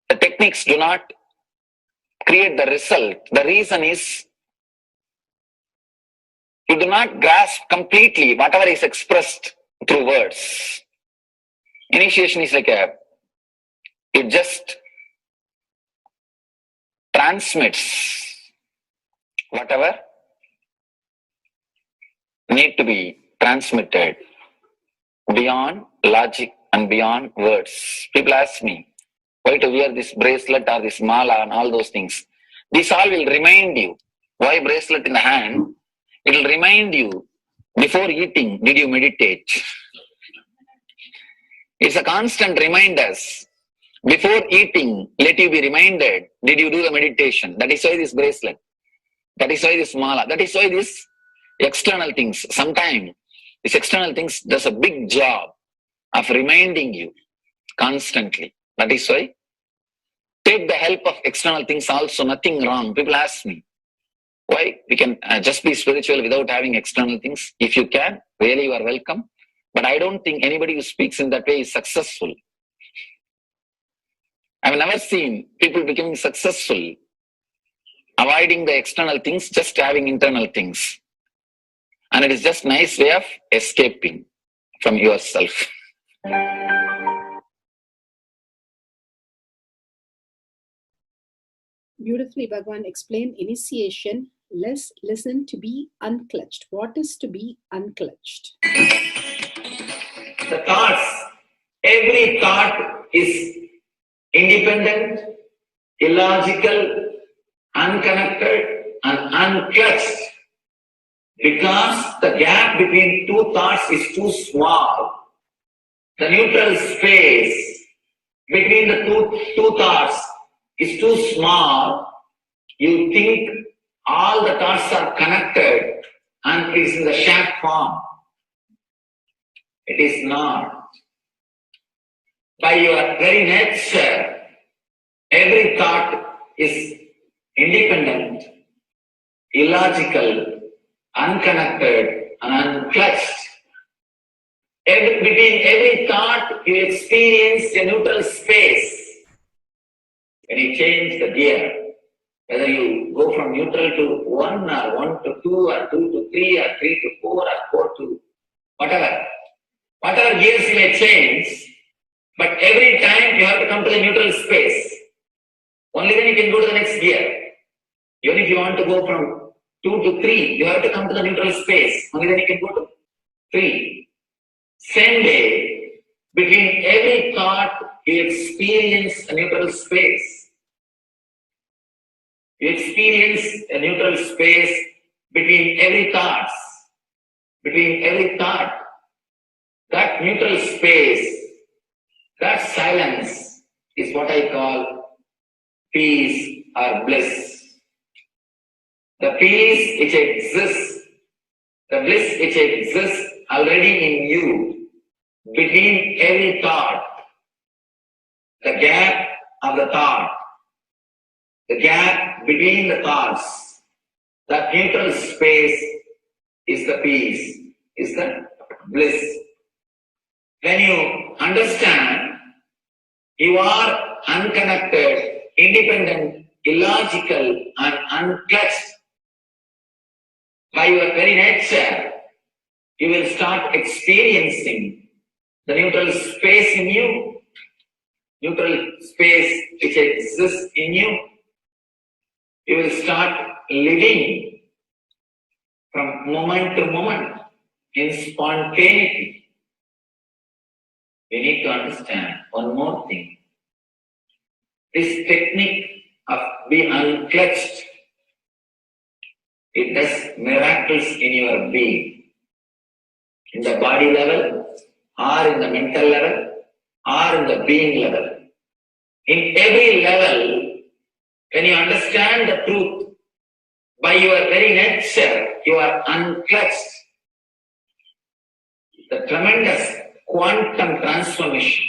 Speaker 2: the techniques do not create the result. The reason is you do not grasp completely whatever is expressed through words. Initiation is like it just transmits whatever need to be transmitted beyond logic and beyond words. People ask me why to wear this bracelet or this mala and all those things. This all will remind you. Why bracelet in the hand? It will remind you, before eating, did you meditate? It's a constant reminders. Before eating, let you be reminded, did you do the meditation? That is why this bracelet. That is why this mala. That is why this external things. Sometimes these external things does a big job of reminding you constantly. That is why take the help of external things also, nothing wrong. People ask me, why we can just be spiritual without having external things? If you can, really you are welcome. But I don't think anybody who speaks in that way is successful. I've never seen people becoming successful avoiding the external things, just having internal things. And it is just a nice way of escaping from yourself.
Speaker 3: Beautifully, Bhagavan explained initiation. Let's listen to be unclutched. What is to be unclutched?
Speaker 2: The thoughts, every thought is independent, illogical, unconnected, and unclutched. Because the gap between two thoughts is too small. The neutral space between the two thoughts is too small. You think all the thoughts are connected and it is in the shared form. It is not. By your very nature, every thought is independent, illogical,
Speaker 10: unconnected and unclutched. Between every thought, you experience a neutral space. When you change the gear, whether you go from neutral to 1 or 1 to 2 or 2 to 3 or 3 to 4 or 4 to whatever gears you may change, but every time you have to come to the neutral space. Only then you can go to the next gear. Even if you want to go from 2 to 3, you have to come to the neutral space. Only then you can go to 3. Same way, between every thought, you experience a neutral space. You experience a neutral space between every thought. Between every thought. That neutral space, that silence is what I call peace or bliss. The peace which exists, the bliss which exists already in you, between every thought, the gap of the thought, the gap between the thoughts, that neutral space is the peace, is the bliss. When you understand you are unconnected, independent, illogical, and unclutched by your very nature, you will start experiencing the neutral space in you, neutral space which exists in you. You will start living from moment to moment in spontaneity. You need to understand one more thing. This technique of being unclutched, it does miracles in your being. In the body level, or in the mental level, or in the being level. In every level, when you understand the truth, by your very nature, you are unclutched. The tremendous quantum transformation.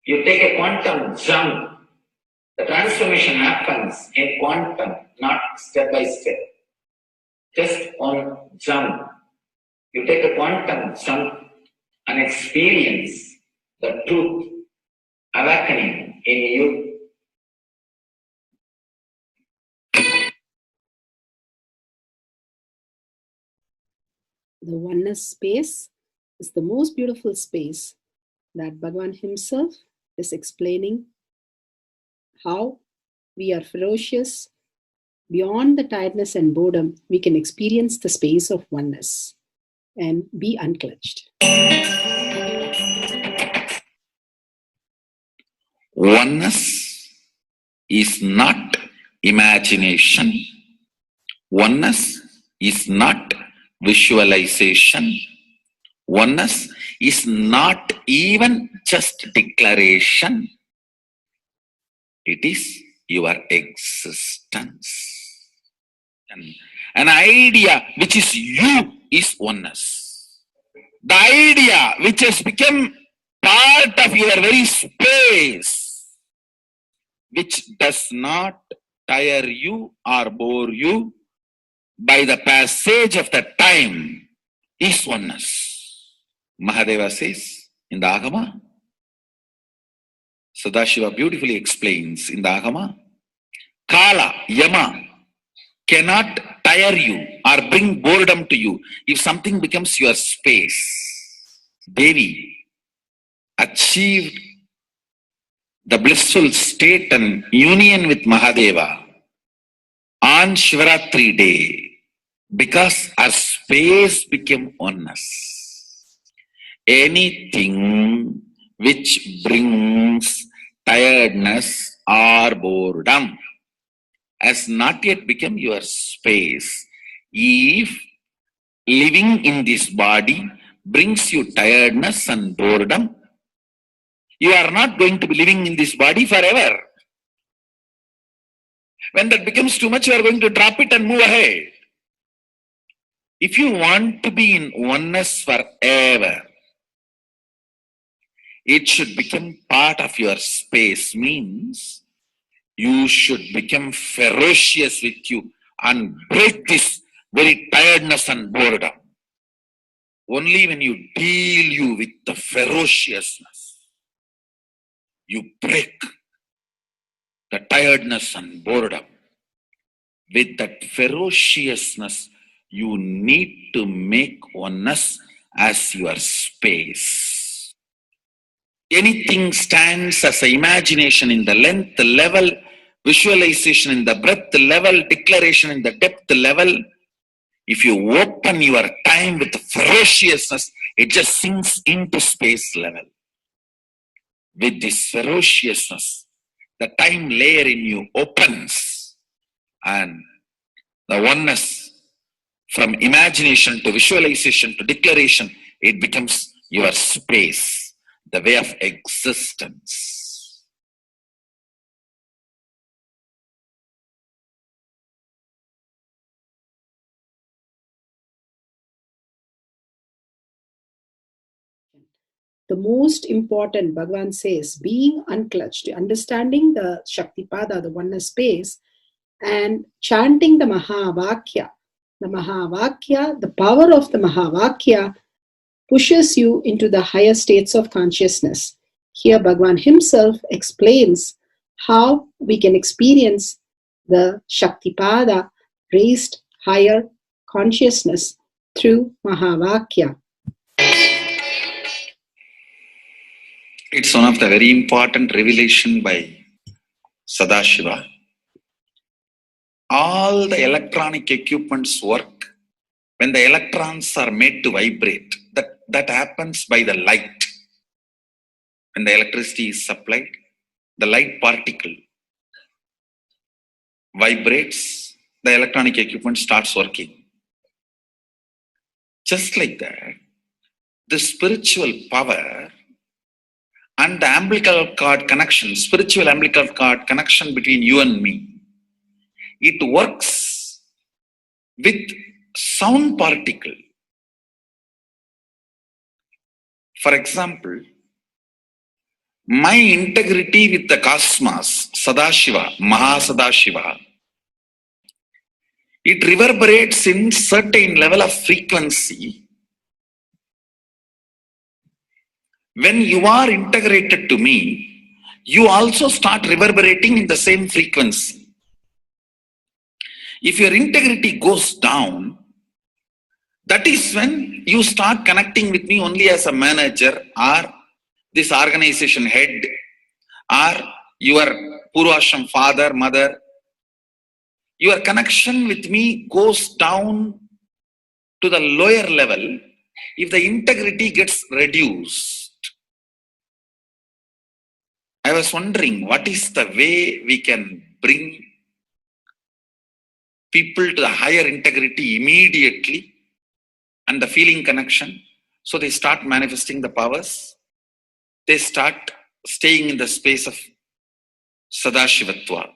Speaker 10: You take a quantum jump. The transformation happens in quantum, not step by step. Just one jump. You take a quantum jump and experience the truth awakening in you.
Speaker 3: The oneness space is the most beautiful space that Bhagavan himself is explaining how we are ferocious. Beyond the tiredness and boredom, we can experience the space of oneness and be unclutched.
Speaker 2: Oneness is not imagination. Oneness is not visualization. Oneness is not even just declaration. It is your existence. An idea which is you is oneness. The idea which has become part of your very space, which does not tire you or bore you by the passage of the time, is oneness. Mahadeva says in the Agama, Sadashiva beautifully explains in the Agama, Kala, Yama cannot tire you or bring boredom to you if something becomes your space. Devi achieved the blissful state and union with Mahadeva on Shivaratri day because our space became oneness. Anything which brings tiredness or boredom has not yet become your space. If living in this body brings you tiredness and boredom, you are not going to be living in this body forever. When that becomes too much, you are going to drop it and move ahead. If you want to be in oneness forever, it should become part of your space, means you should become ferocious with you and break this very tiredness and boredom. Only when you deal you with the ferociousness, you break the tiredness and boredom. With that ferociousness, you need to make oneness as your space. Anything stands as an imagination in the length level, visualization in the breadth level, declaration in the depth level. If you open your time with ferociousness, it just sinks into space level. With this ferociousness, the time layer in you opens, and the oneness from imagination to visualization to declaration, it becomes your space, the way of existence.
Speaker 3: The most important, Bhagavan says, being unclutched, understanding the Shaktipada, the oneness space, and chanting the Mahavakya. The Mahavakya, the power of the Mahavakya, pushes you into the higher states of consciousness. Here Bhagavan himself explains how we can experience the Shaktipada, raised higher consciousness, through Mahavakya.
Speaker 2: It's one of the very important revelation by Sadashiva. All the electronic equipments work when the electrons are made to vibrate. That happens by the light. When the electricity is supplied, the light particle vibrates, the electronic equipment starts working. Just like that, the spiritual power and the umbilical cord connection, spiritual umbilical cord connection between you and me, it works with sound particle. For example, my integrity with the cosmos, Sadashiva, Mahasadashiva, it reverberates in certain level of frequency. When you are integrated to me, you also start reverberating in the same frequency. If your integrity goes down, that is when you start connecting with me only as a manager or this organization head or your Purvashram father, mother. Your connection with me goes down to the lower level if the integrity gets reduced. I was wondering, what is the way we can bring people to the higher integrity immediately and the feeling connection, so they start manifesting the powers. They start staying in the space of Sadashivatva.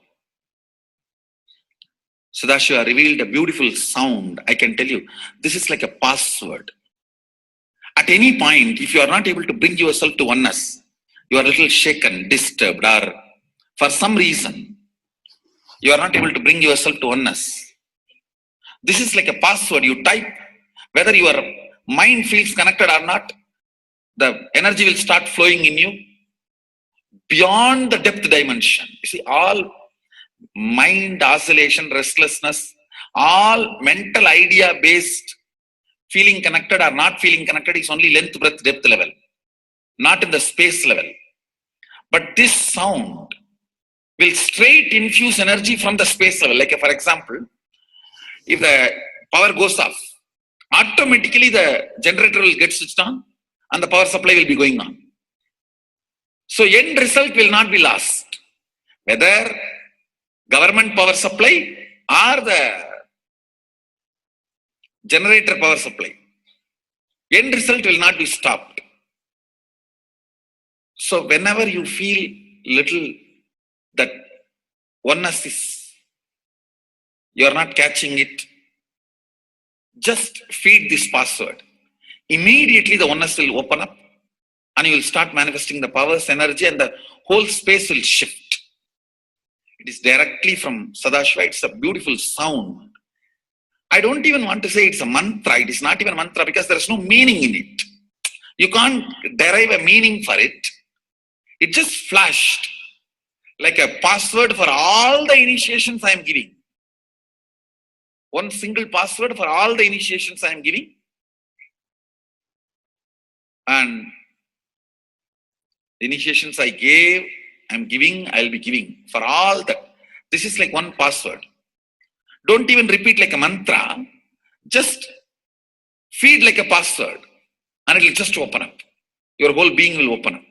Speaker 2: Sadashiva revealed a beautiful sound. I can tell you, this is like a password. At any point, if you are not able to bring yourself to oneness, you are a little shaken, disturbed, or for some reason, you are not able to bring yourself to oneness. This is like a password. You type, whether your mind feels connected or not, the energy will start flowing in you beyond the depth dimension. You see, all mind oscillation, restlessness, all mental idea-based feeling connected or not feeling connected is only length, breadth, depth level, not in the space level. But this sound will straight infuse energy from the space level. Like for example, if the power goes off, automatically the generator will get switched on and the power supply will be going on. So end result will not be lost. Whether government power supply or the generator power supply, end result will not be stopped. So whenever you feel little that oneness is, you are not catching it, just feed this password. Immediately the oneness will open up and you will start manifesting the powers, energy, and the whole space will shift. It is directly from Sadashiva. It's a beautiful sound. I don't even want to say it's a mantra. It is not even a mantra because there is no meaning in it. You can't derive a meaning for it. It just flashed like a password for all the initiations I am giving. One single password for all the initiations I am giving. And the initiations I gave, I am giving, I will be giving. For all that. This is like one password. Don't even repeat like a mantra. Just feed like a password. And it will just open up. Your whole being will open up.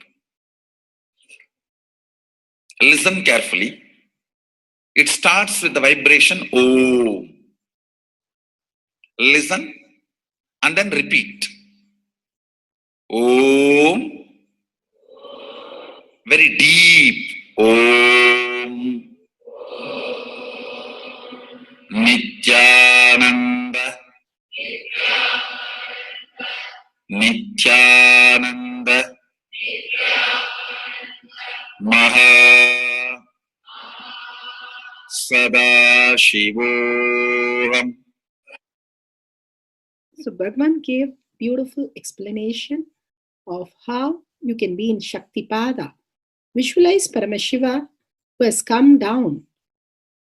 Speaker 2: Listen carefully. It starts with the vibration Om. Listen and then repeat. Om. Very deep. Om. Nithyananda. Nithyananda. Maha Sadashivoham.
Speaker 3: So Bhagavan gave beautiful explanation of how you can be in Shaktipada. Visualize Paramashiva who has come down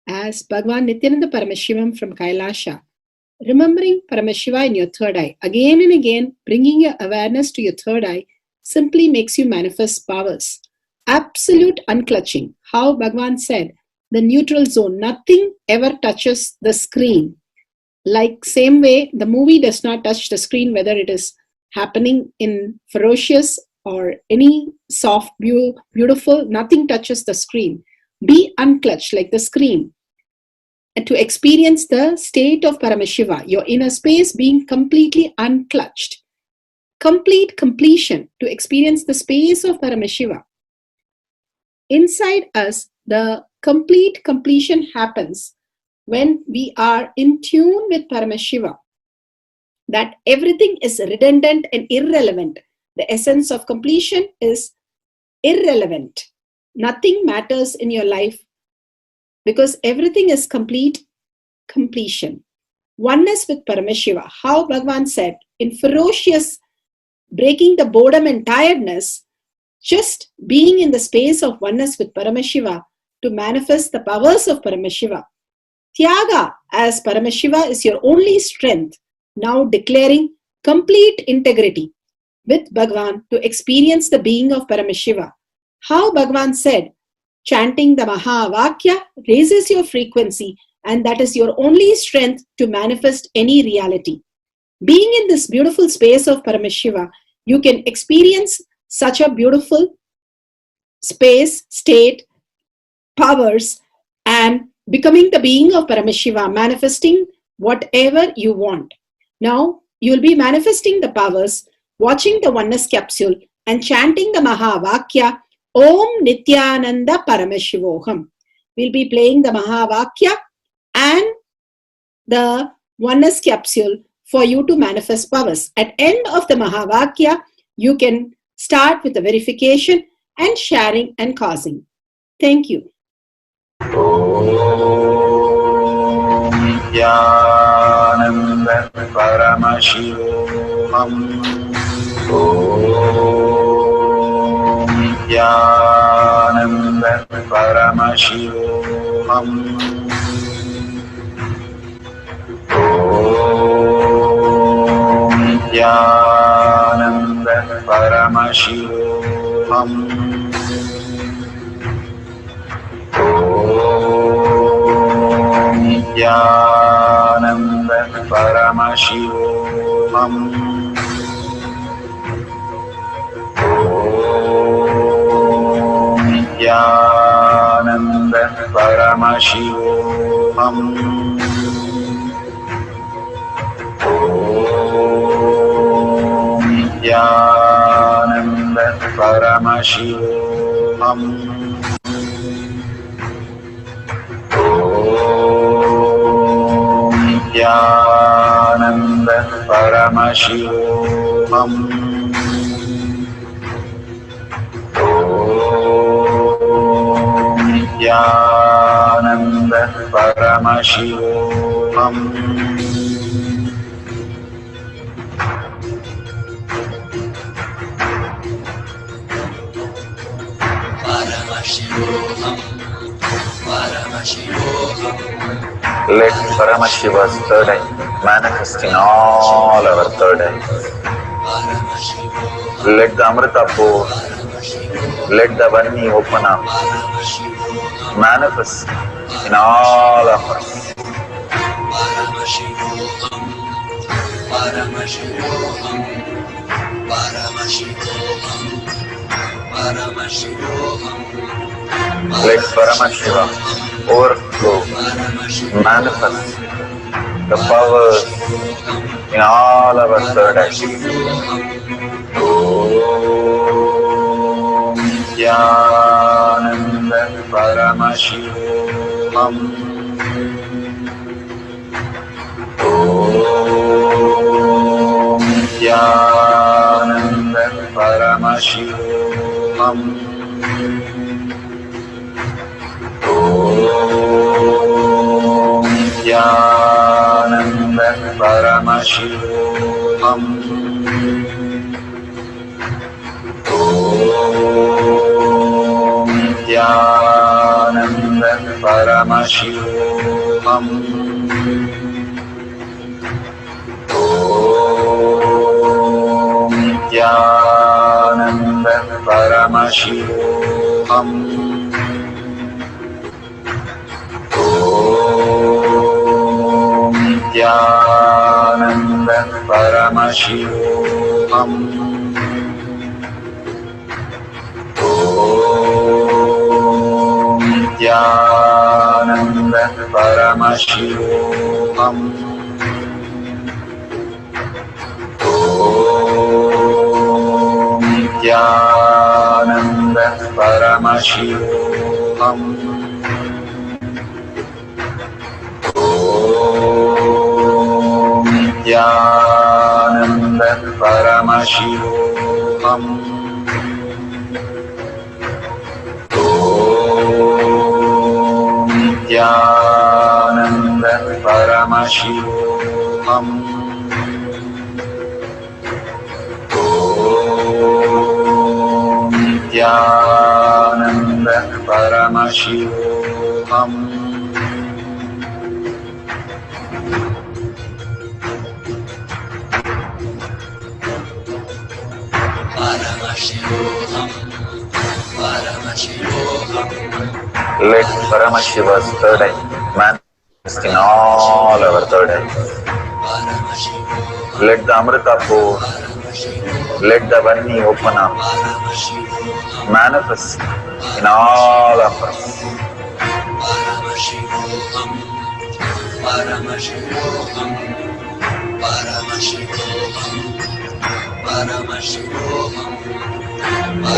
Speaker 3: as Bhagavan Nithyananda Paramashivam from Kailasha. Remembering Paramashiva in your third eye. Again and again, bringing your awareness to your third eye simply makes you manifest powers. Absolute unclutching. How Bhagavan said, the neutral zone. Nothing ever touches the screen. Like same way, the movie does not touch the screen, whether it is happening in ferocious or any soft, beautiful, nothing touches the screen. Be unclutched like the screen. And to experience the state of Paramashiva, your inner space being completely unclutched. Complete completion to experience the space of Paramashiva. Inside us, the complete completion happens when we are in tune with Paramashiva. That everything is redundant and irrelevant. The essence of completion is irrelevant. Nothing matters in your life because everything is complete completion. Oneness with Paramashiva. How Bhagavan said, in ferocious breaking the boredom and tiredness, just being in the space of oneness with Paramashiva to manifest the powers of Paramashiva. Tyaga as Paramashiva is your only strength, now declaring complete integrity with Bhagavan to experience the being of Paramashiva. How Bhagavan said, chanting the Mahavakya raises your frequency and that is your only strength to manifest any reality. Being in this beautiful space of Paramashiva, you can experience such a beautiful space, state, powers, and becoming the being of Paramashiva, manifesting whatever you want. Now, you will be manifesting the powers, watching the oneness capsule, and chanting the Mahavakya, Om Nithyananda Paramashivoham. We'll be playing the Mahavakya and the oneness capsule for you to manifest powers. At end of the Mahavakya, you can start with the verification and sharing and causing. Thank you.
Speaker 2: Nithyananda Paramashivoham. Om Nithyananda Paramashivoham. Om Nithyananda Paramashivoham. Om Nithyananda Paramashivoham. Om Nithyananda Paramashivoham. Om Nithyananda Paramashivoham. Om Nithyananda Paramashivoham. Om Nithyananda Paramashivoham. Let Paramashiva's third eye manifest in all our third eyes. Let the Amrita pour, let the Vani open up, manifest in all of us. Let Paramashiva overflow, manifest the powers in all our third eyes. Om Jnana Paramashivoham. Om Jnana Paramashivoham. Om Jnana Paramashivoham. Om Jnana Paramashivoham. Om Jnana Paramashivoham. Om Jnana Paramashivoham. Om Jnana Paramashivoham. Om Jnana Paramashivoham. Om Jnana Paramashivoham. Om Jnana Paramashivoham. Om Jnana Paramashivoham. Let Paramashiva's third eye manifest in all our third eyes. Let the Amrita pour, let the Vani open up, manifest in all of us.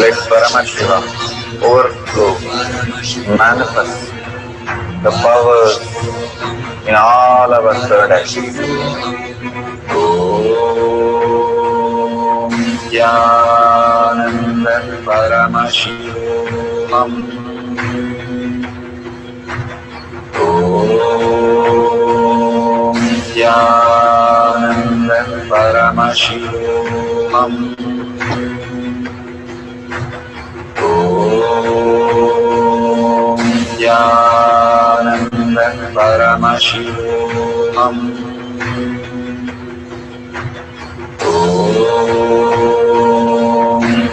Speaker 2: Let Paramashiva overflow, manifest the powers in all our third eyes. Om Jnana Paramashivoham. Om Jnana Paramashivoham. Om Jnana Paramashivoham. Om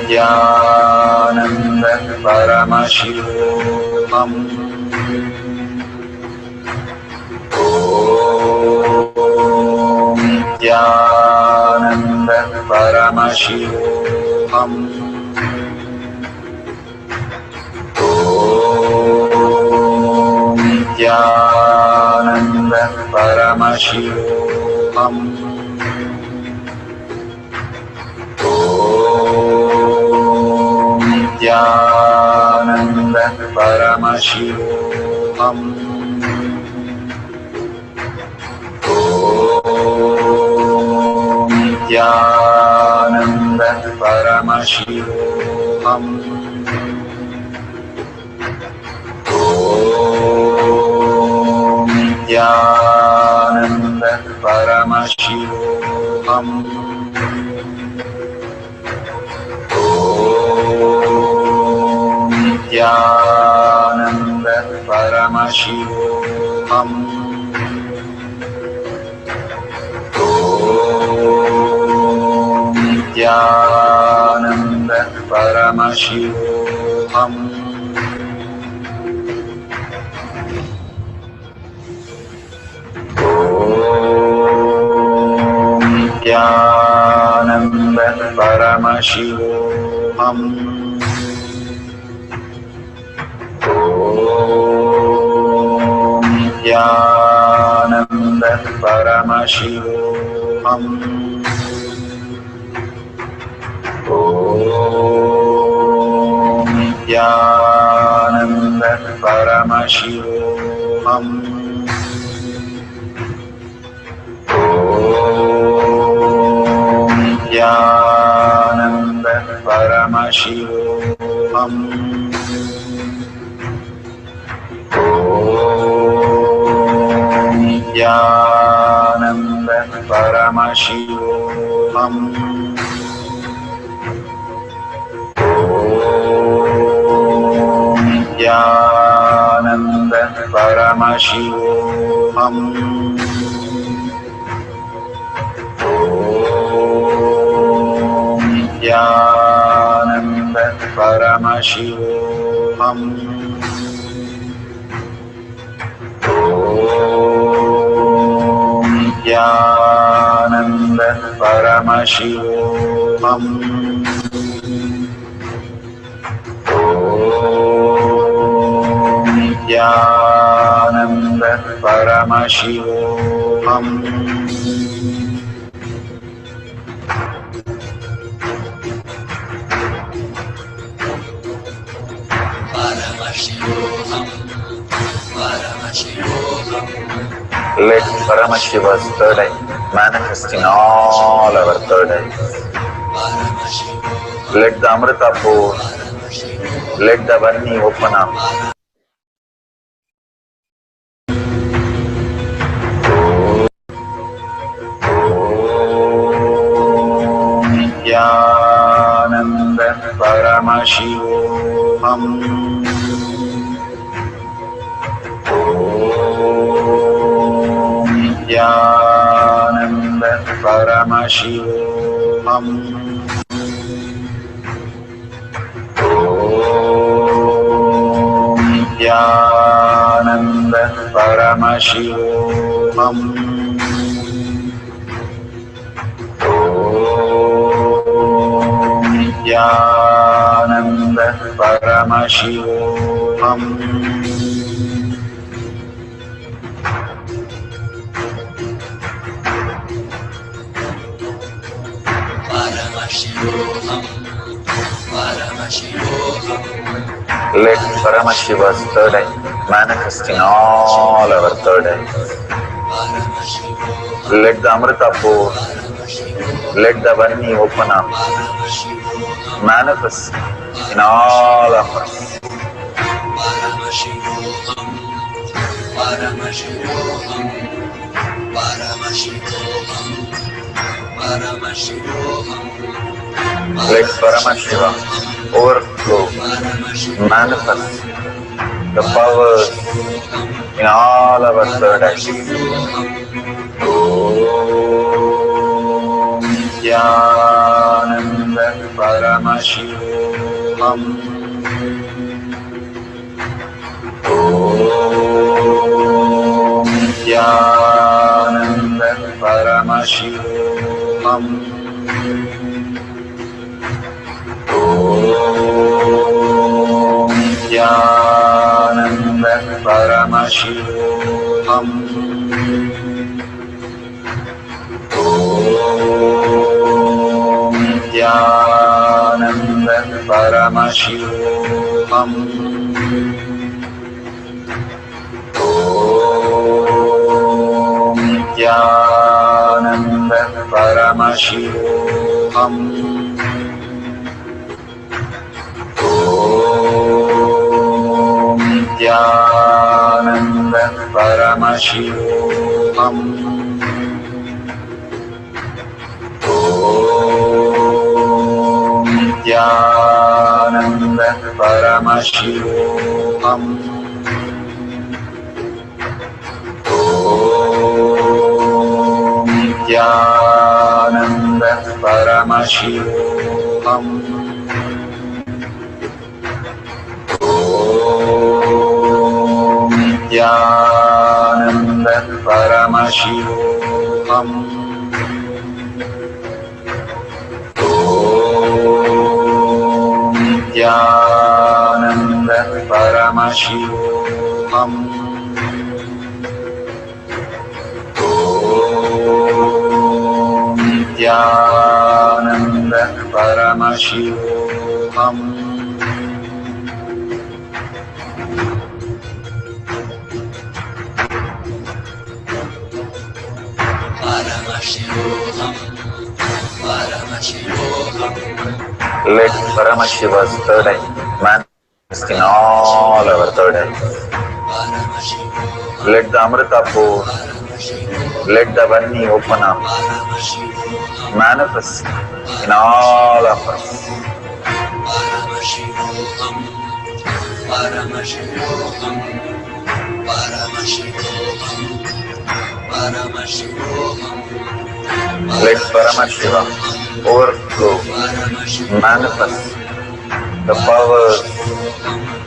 Speaker 2: Jnana Paramashivoham. Om Jnana Paramashivoham. Om Jnana Paramashivoham. Om Jnana Paramashivoham. Om Jnana Paramashivoham. Om Nithyananda Paramashivoham. Om Nithyananda Paramashivoham. Om Nithyananda Paramashivoham. Om Nithyananda Paramashivoham. Om Nithyananda Paramashivoham. Om Nithyananda Paramashivoham. Om Nithyananda Paramashivoham. Om Nithyananda Paramashivoham. Om Nithyananda Paramashivoham. Om Nithyananda Paramashivoham. Om Nithyananda Paramashivoham. Om Nithyananda Paramashivoham. Let Paramashiva's third eye manifest in all our third eyes. Let the Amrita pour, let the Varni open up. Om Nithyananda Paramashivoham. Om Nithyananda Paramashivoham. Om Nithyananda Paramashivoham. Om Nithyananda Paramashivoham. Let Paramashiva's third eye manifest in all our third eyes. Let the Amrita pour, let the Varni open up, manifest in all of us. Let Paramashiva overflow, manifest the powers in all our third eyes. Om Nithyananda Paramashivoham. Om Nithyananda Paramashivoham. Om Nithyananda Paramashivoham. Om Nithyananda Paramashivoham. Om Nithyananda Paramashivoham. Om Nithyananda Paramashivoham. Nithyananda Paramashivoham. Nithyananda Paramashivoham. Nithyananda Paramashivoham. Nithyananda Paramashivoham. Nithyananda Paramashivoham. Let Paramashiva's third eye manifest in all our third eyes. Let the Amrita pour, let the Varni open up, manifest in all of us. Let Paramashiva overflow, manifest the powers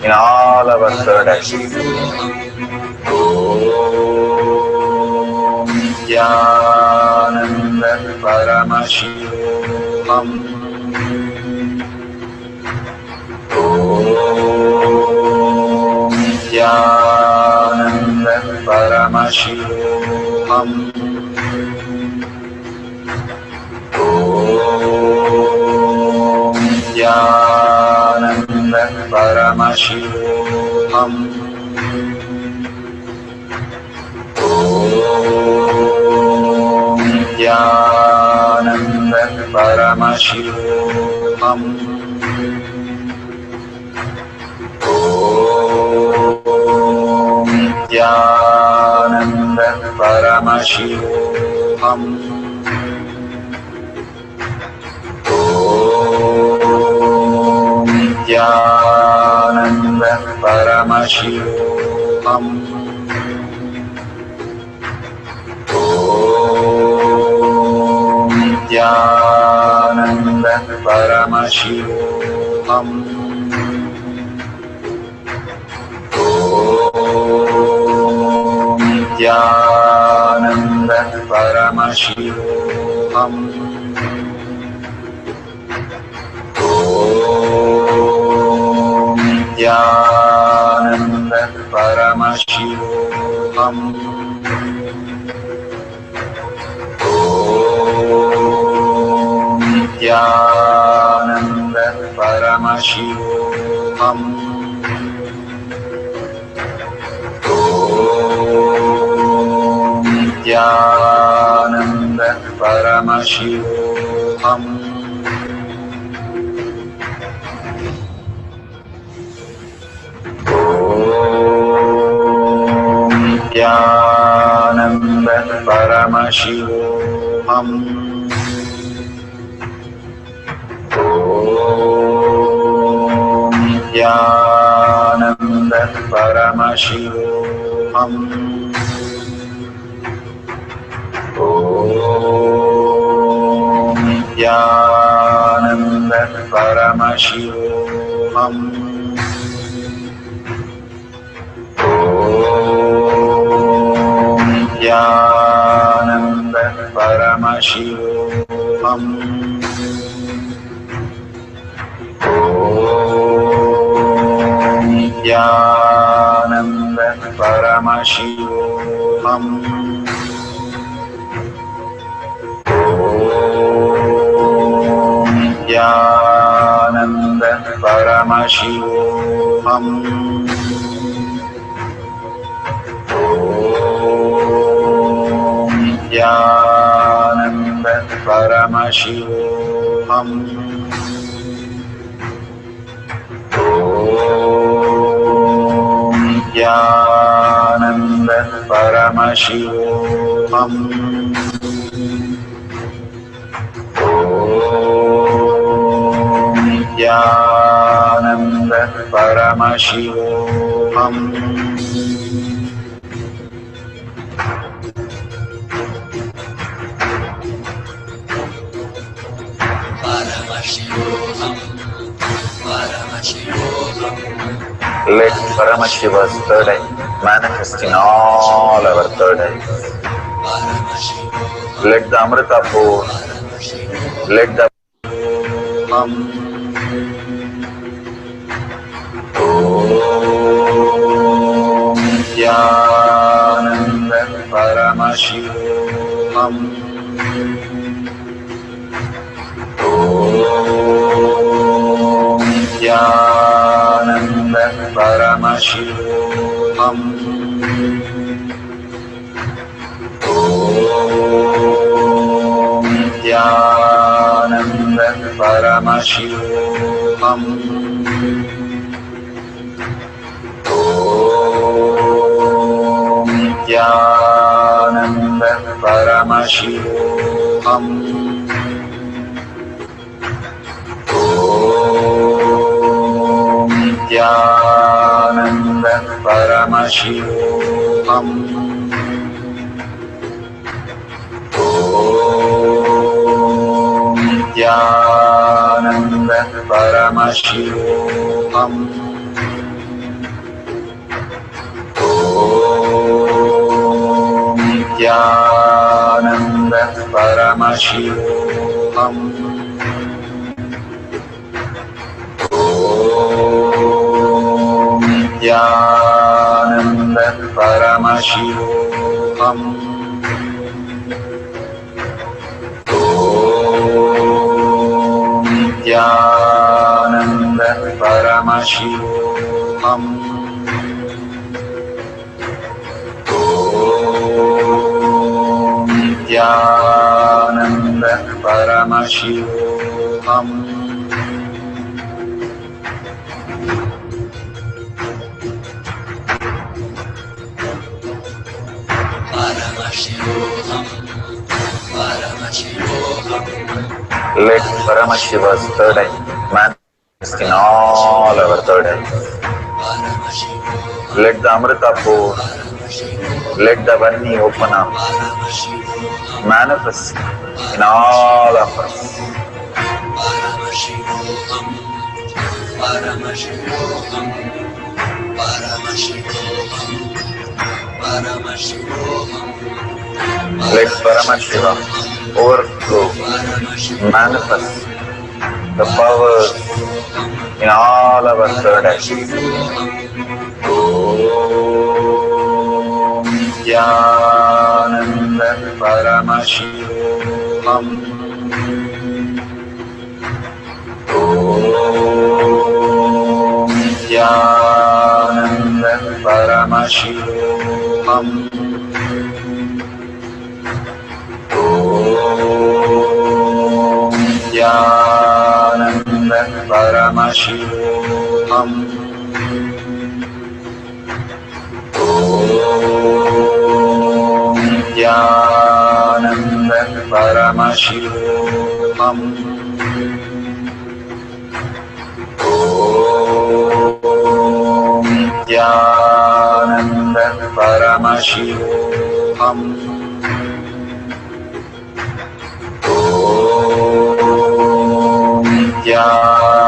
Speaker 2: in all our third eyes. Om Nithyananda Paramashivoham. Om Nithyananda Paramashivoham. Om Nithyananda Paramashivoham. Om Nithyananda Paramashivoham. Om Nithyananda Paramashivoham. Om Nithyananda Paramashivoham. Om Nithyananda Paramashivoham. Om Nithyananda Paramashivoham. Om Nithyananda Paramashivoham. Om Nithyananda Paramashivoham. Om Nithyananda Paramashivoham. Om Nithyananda Paramashivoham. Om Nithyananda Paramashivoham. Om Nithyananda Paramashivoham. Om Nithyananda Paramashivoham. Om Nithyananda Paramashivoham. Om Nithyananda Paramashivoham. Om Nithyananda Paramashivoham. Om Nithyananda Paramashivoham. Om Nithyananda Paramashivoham. Let Paramashiva's third eye manifest in all our third eyes. Let the Amrita pour, let the Om Nithyananda Paramashivoham. Om Nithyananda Paramashivoham. Om Nithyananda Paramashivoham. Om Nithyananda Paramashivoham. Om Nithyananda Paramashivoham. Om Nithyananda Paramashivoham. Om Nithyananda Paramashivoham. Om Nithyananda Paramashivoham. Om Nithyananda Paramashivoham. Om Nithyananda Paramashivoham. Let Paramashiva's third eye manifest in all our third eyes. Let the Amrita pour, let the Vani open up, manifest in all of us. Let Paramashiva overflow, manifest the powers in all our third eyes. Om Nithyananda Paramashivoham. Om Nithyananda Paramashivoham. Om Nithyananda Paramashivoham. Om Nithyananda Paramashivoham. Om Nithyananda Paramashivoham. Om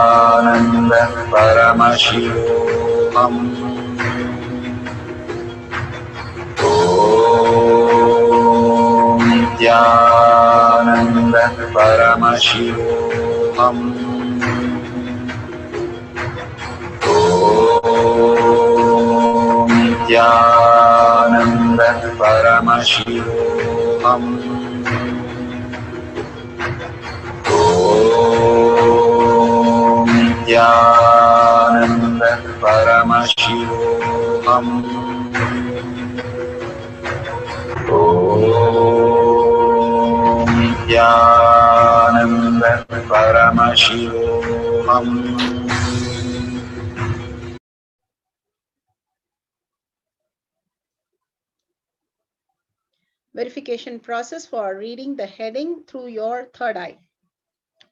Speaker 2: Nithyananda Paramashivoham. Om Nithyananda Paramashivoham. Om Nithyananda Paramashivoham. Om Nithyananda Paramashivoham. Om Nithyananda Paramashivoham.
Speaker 4: verification process for reading the heading through your third eye.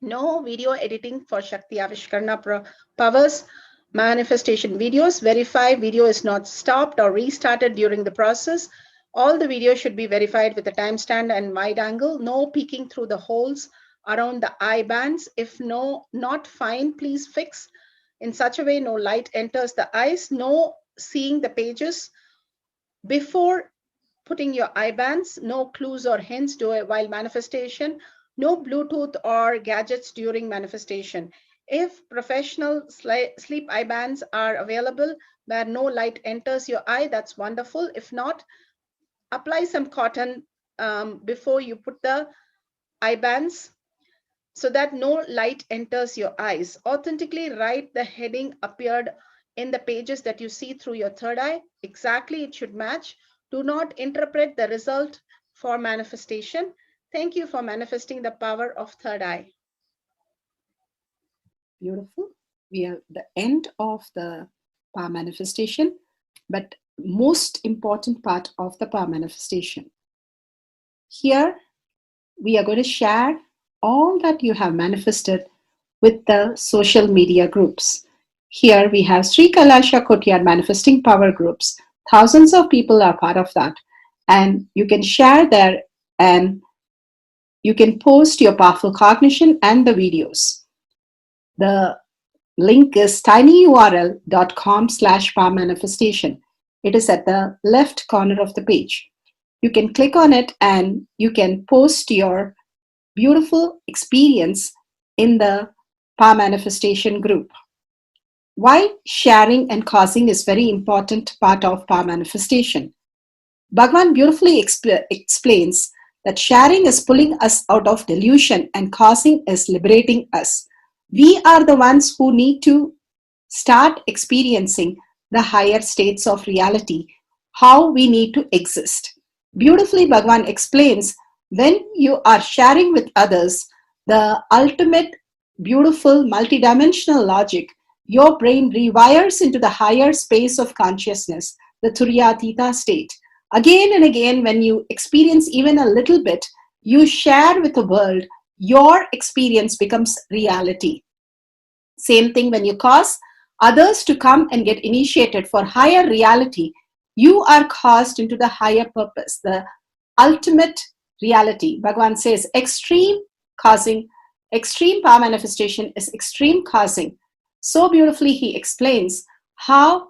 Speaker 4: No video editing for Shakti Avishkarna powers. Manifestation videos. Verify video is not stopped or restarted during the process. All the videos should be verified with a timestamp and wide angle. No peeking through the holes around the eye bands. If not fine, please fix in such a way no light enters the eyes. No seeing the pages before putting your eye bands. No clues or hints while manifestation. No Bluetooth or gadgets during manifestation. If professional sleep eye bands are available where no light enters your eye, that's wonderful. If not, apply some cotton before you put the eye bands so that no light enters your eyes. Authentically write the heading appeared in the pages that you see through your third eye. Exactly, it should match. Do not interpret the result for manifestation. Thank you for manifesting the power of third eye.
Speaker 3: Beautiful. We are at the end of the power manifestation, but most important part of the power manifestation. Here, we are going to share all that you have manifested with the social media groups. Here we have Sri Kailasha Kotyar manifesting power groups. Thousands of people are part of that. And you can share there and you can post your powerful cognition and the videos. The link is tinyurl.com/power manifestation. It is at the left corner of the page. You can click on it and you can post your beautiful experience in the power manifestation group. Why sharing and causing is very important part of power manifestation. Bhagavan beautifully explains that sharing is pulling us out of delusion and causing is liberating us. We are the ones who need to start experiencing the higher states of reality, how we need to exist. Beautifully, Bhagavan explains when you are sharing with others the ultimate beautiful multidimensional logic, your brain rewires into the higher space of consciousness, the Turyatita state. Again and again, when you experience even a little bit, you share with the world, your experience becomes reality. Same thing when you cause others to come and get initiated for higher reality, you are caused into the higher purpose, the ultimate reality. Bhagavan says extreme causing, extreme power manifestation is extreme causing. So beautifully he explains how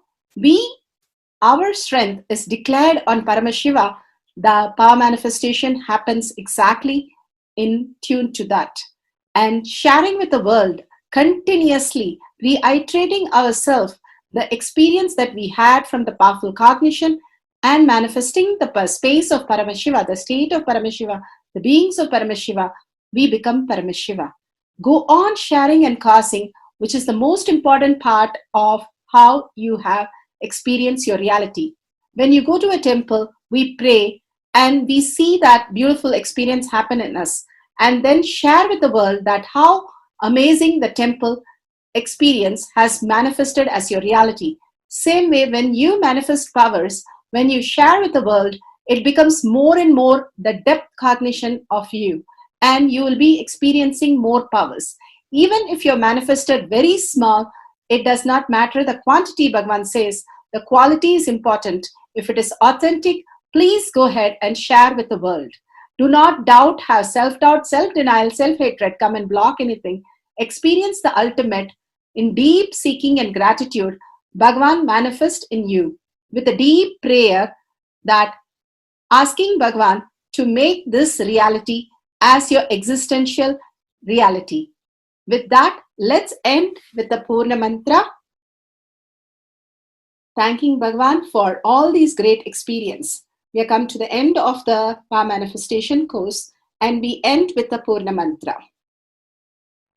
Speaker 3: our strength is declared on Paramashiva. The power manifestation happens exactly in tune to that. And sharing with the world, continuously reiterating ourselves the experience that we had from the powerful cognition and manifesting the space of Paramashiva, the state of Paramashiva, the beings of Paramashiva, we become Paramashiva. Go on sharing and causing, which is the most important part of how you have experienced your reality. When you go to a temple, we pray and we see that beautiful experience happen in us, and then share with the world that how amazing the temple experience has manifested as your reality. Same way, when you manifest powers, when you share with the world, it becomes more and more the depth cognition of you, and you will be experiencing more powers. Even if you're manifested very small, it does not matter the quantity. Bhagavan says the quality is important. If it is authentic, please go ahead and share with the world. Do not doubt, have self-doubt, self-denial, self-hatred come and block anything. Experience the ultimate in deep seeking and gratitude. Bhagavan manifest in you with a deep prayer, that asking Bhagavan to make this reality as your existential reality. With that, let's end with the Purna Mantra. Thanking Bhagavan for all these great experience. We have come to the end of the power manifestation course, and we end with the Purna Mantra.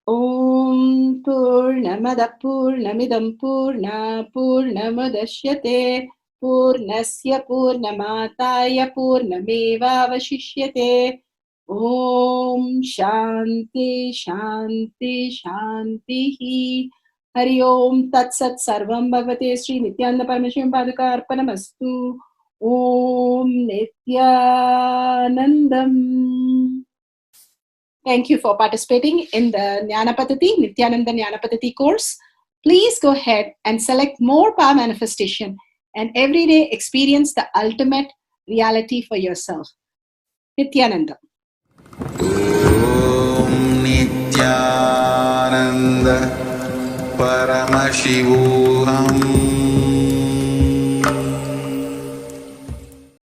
Speaker 3: Om Purnamada Purnamidam Purna Purnamadashyate Purnasya Purnamataya Purnameva Vashishyate. Om Shanti Shanti Shanti. Hari Om Tat Sat Sarvam Bhavate Sri Nithyananda Parameshivam Padaka Arpanamastu. Om Nithyanandam. Thank you for participating in the Jnana Paddhati, Nithyananda Jnana Paddhati course. Please go ahead and select more power manifestation and every day experience the ultimate reality for yourself. Nithyananda.
Speaker 2: Om Nithyananda Paramashivoham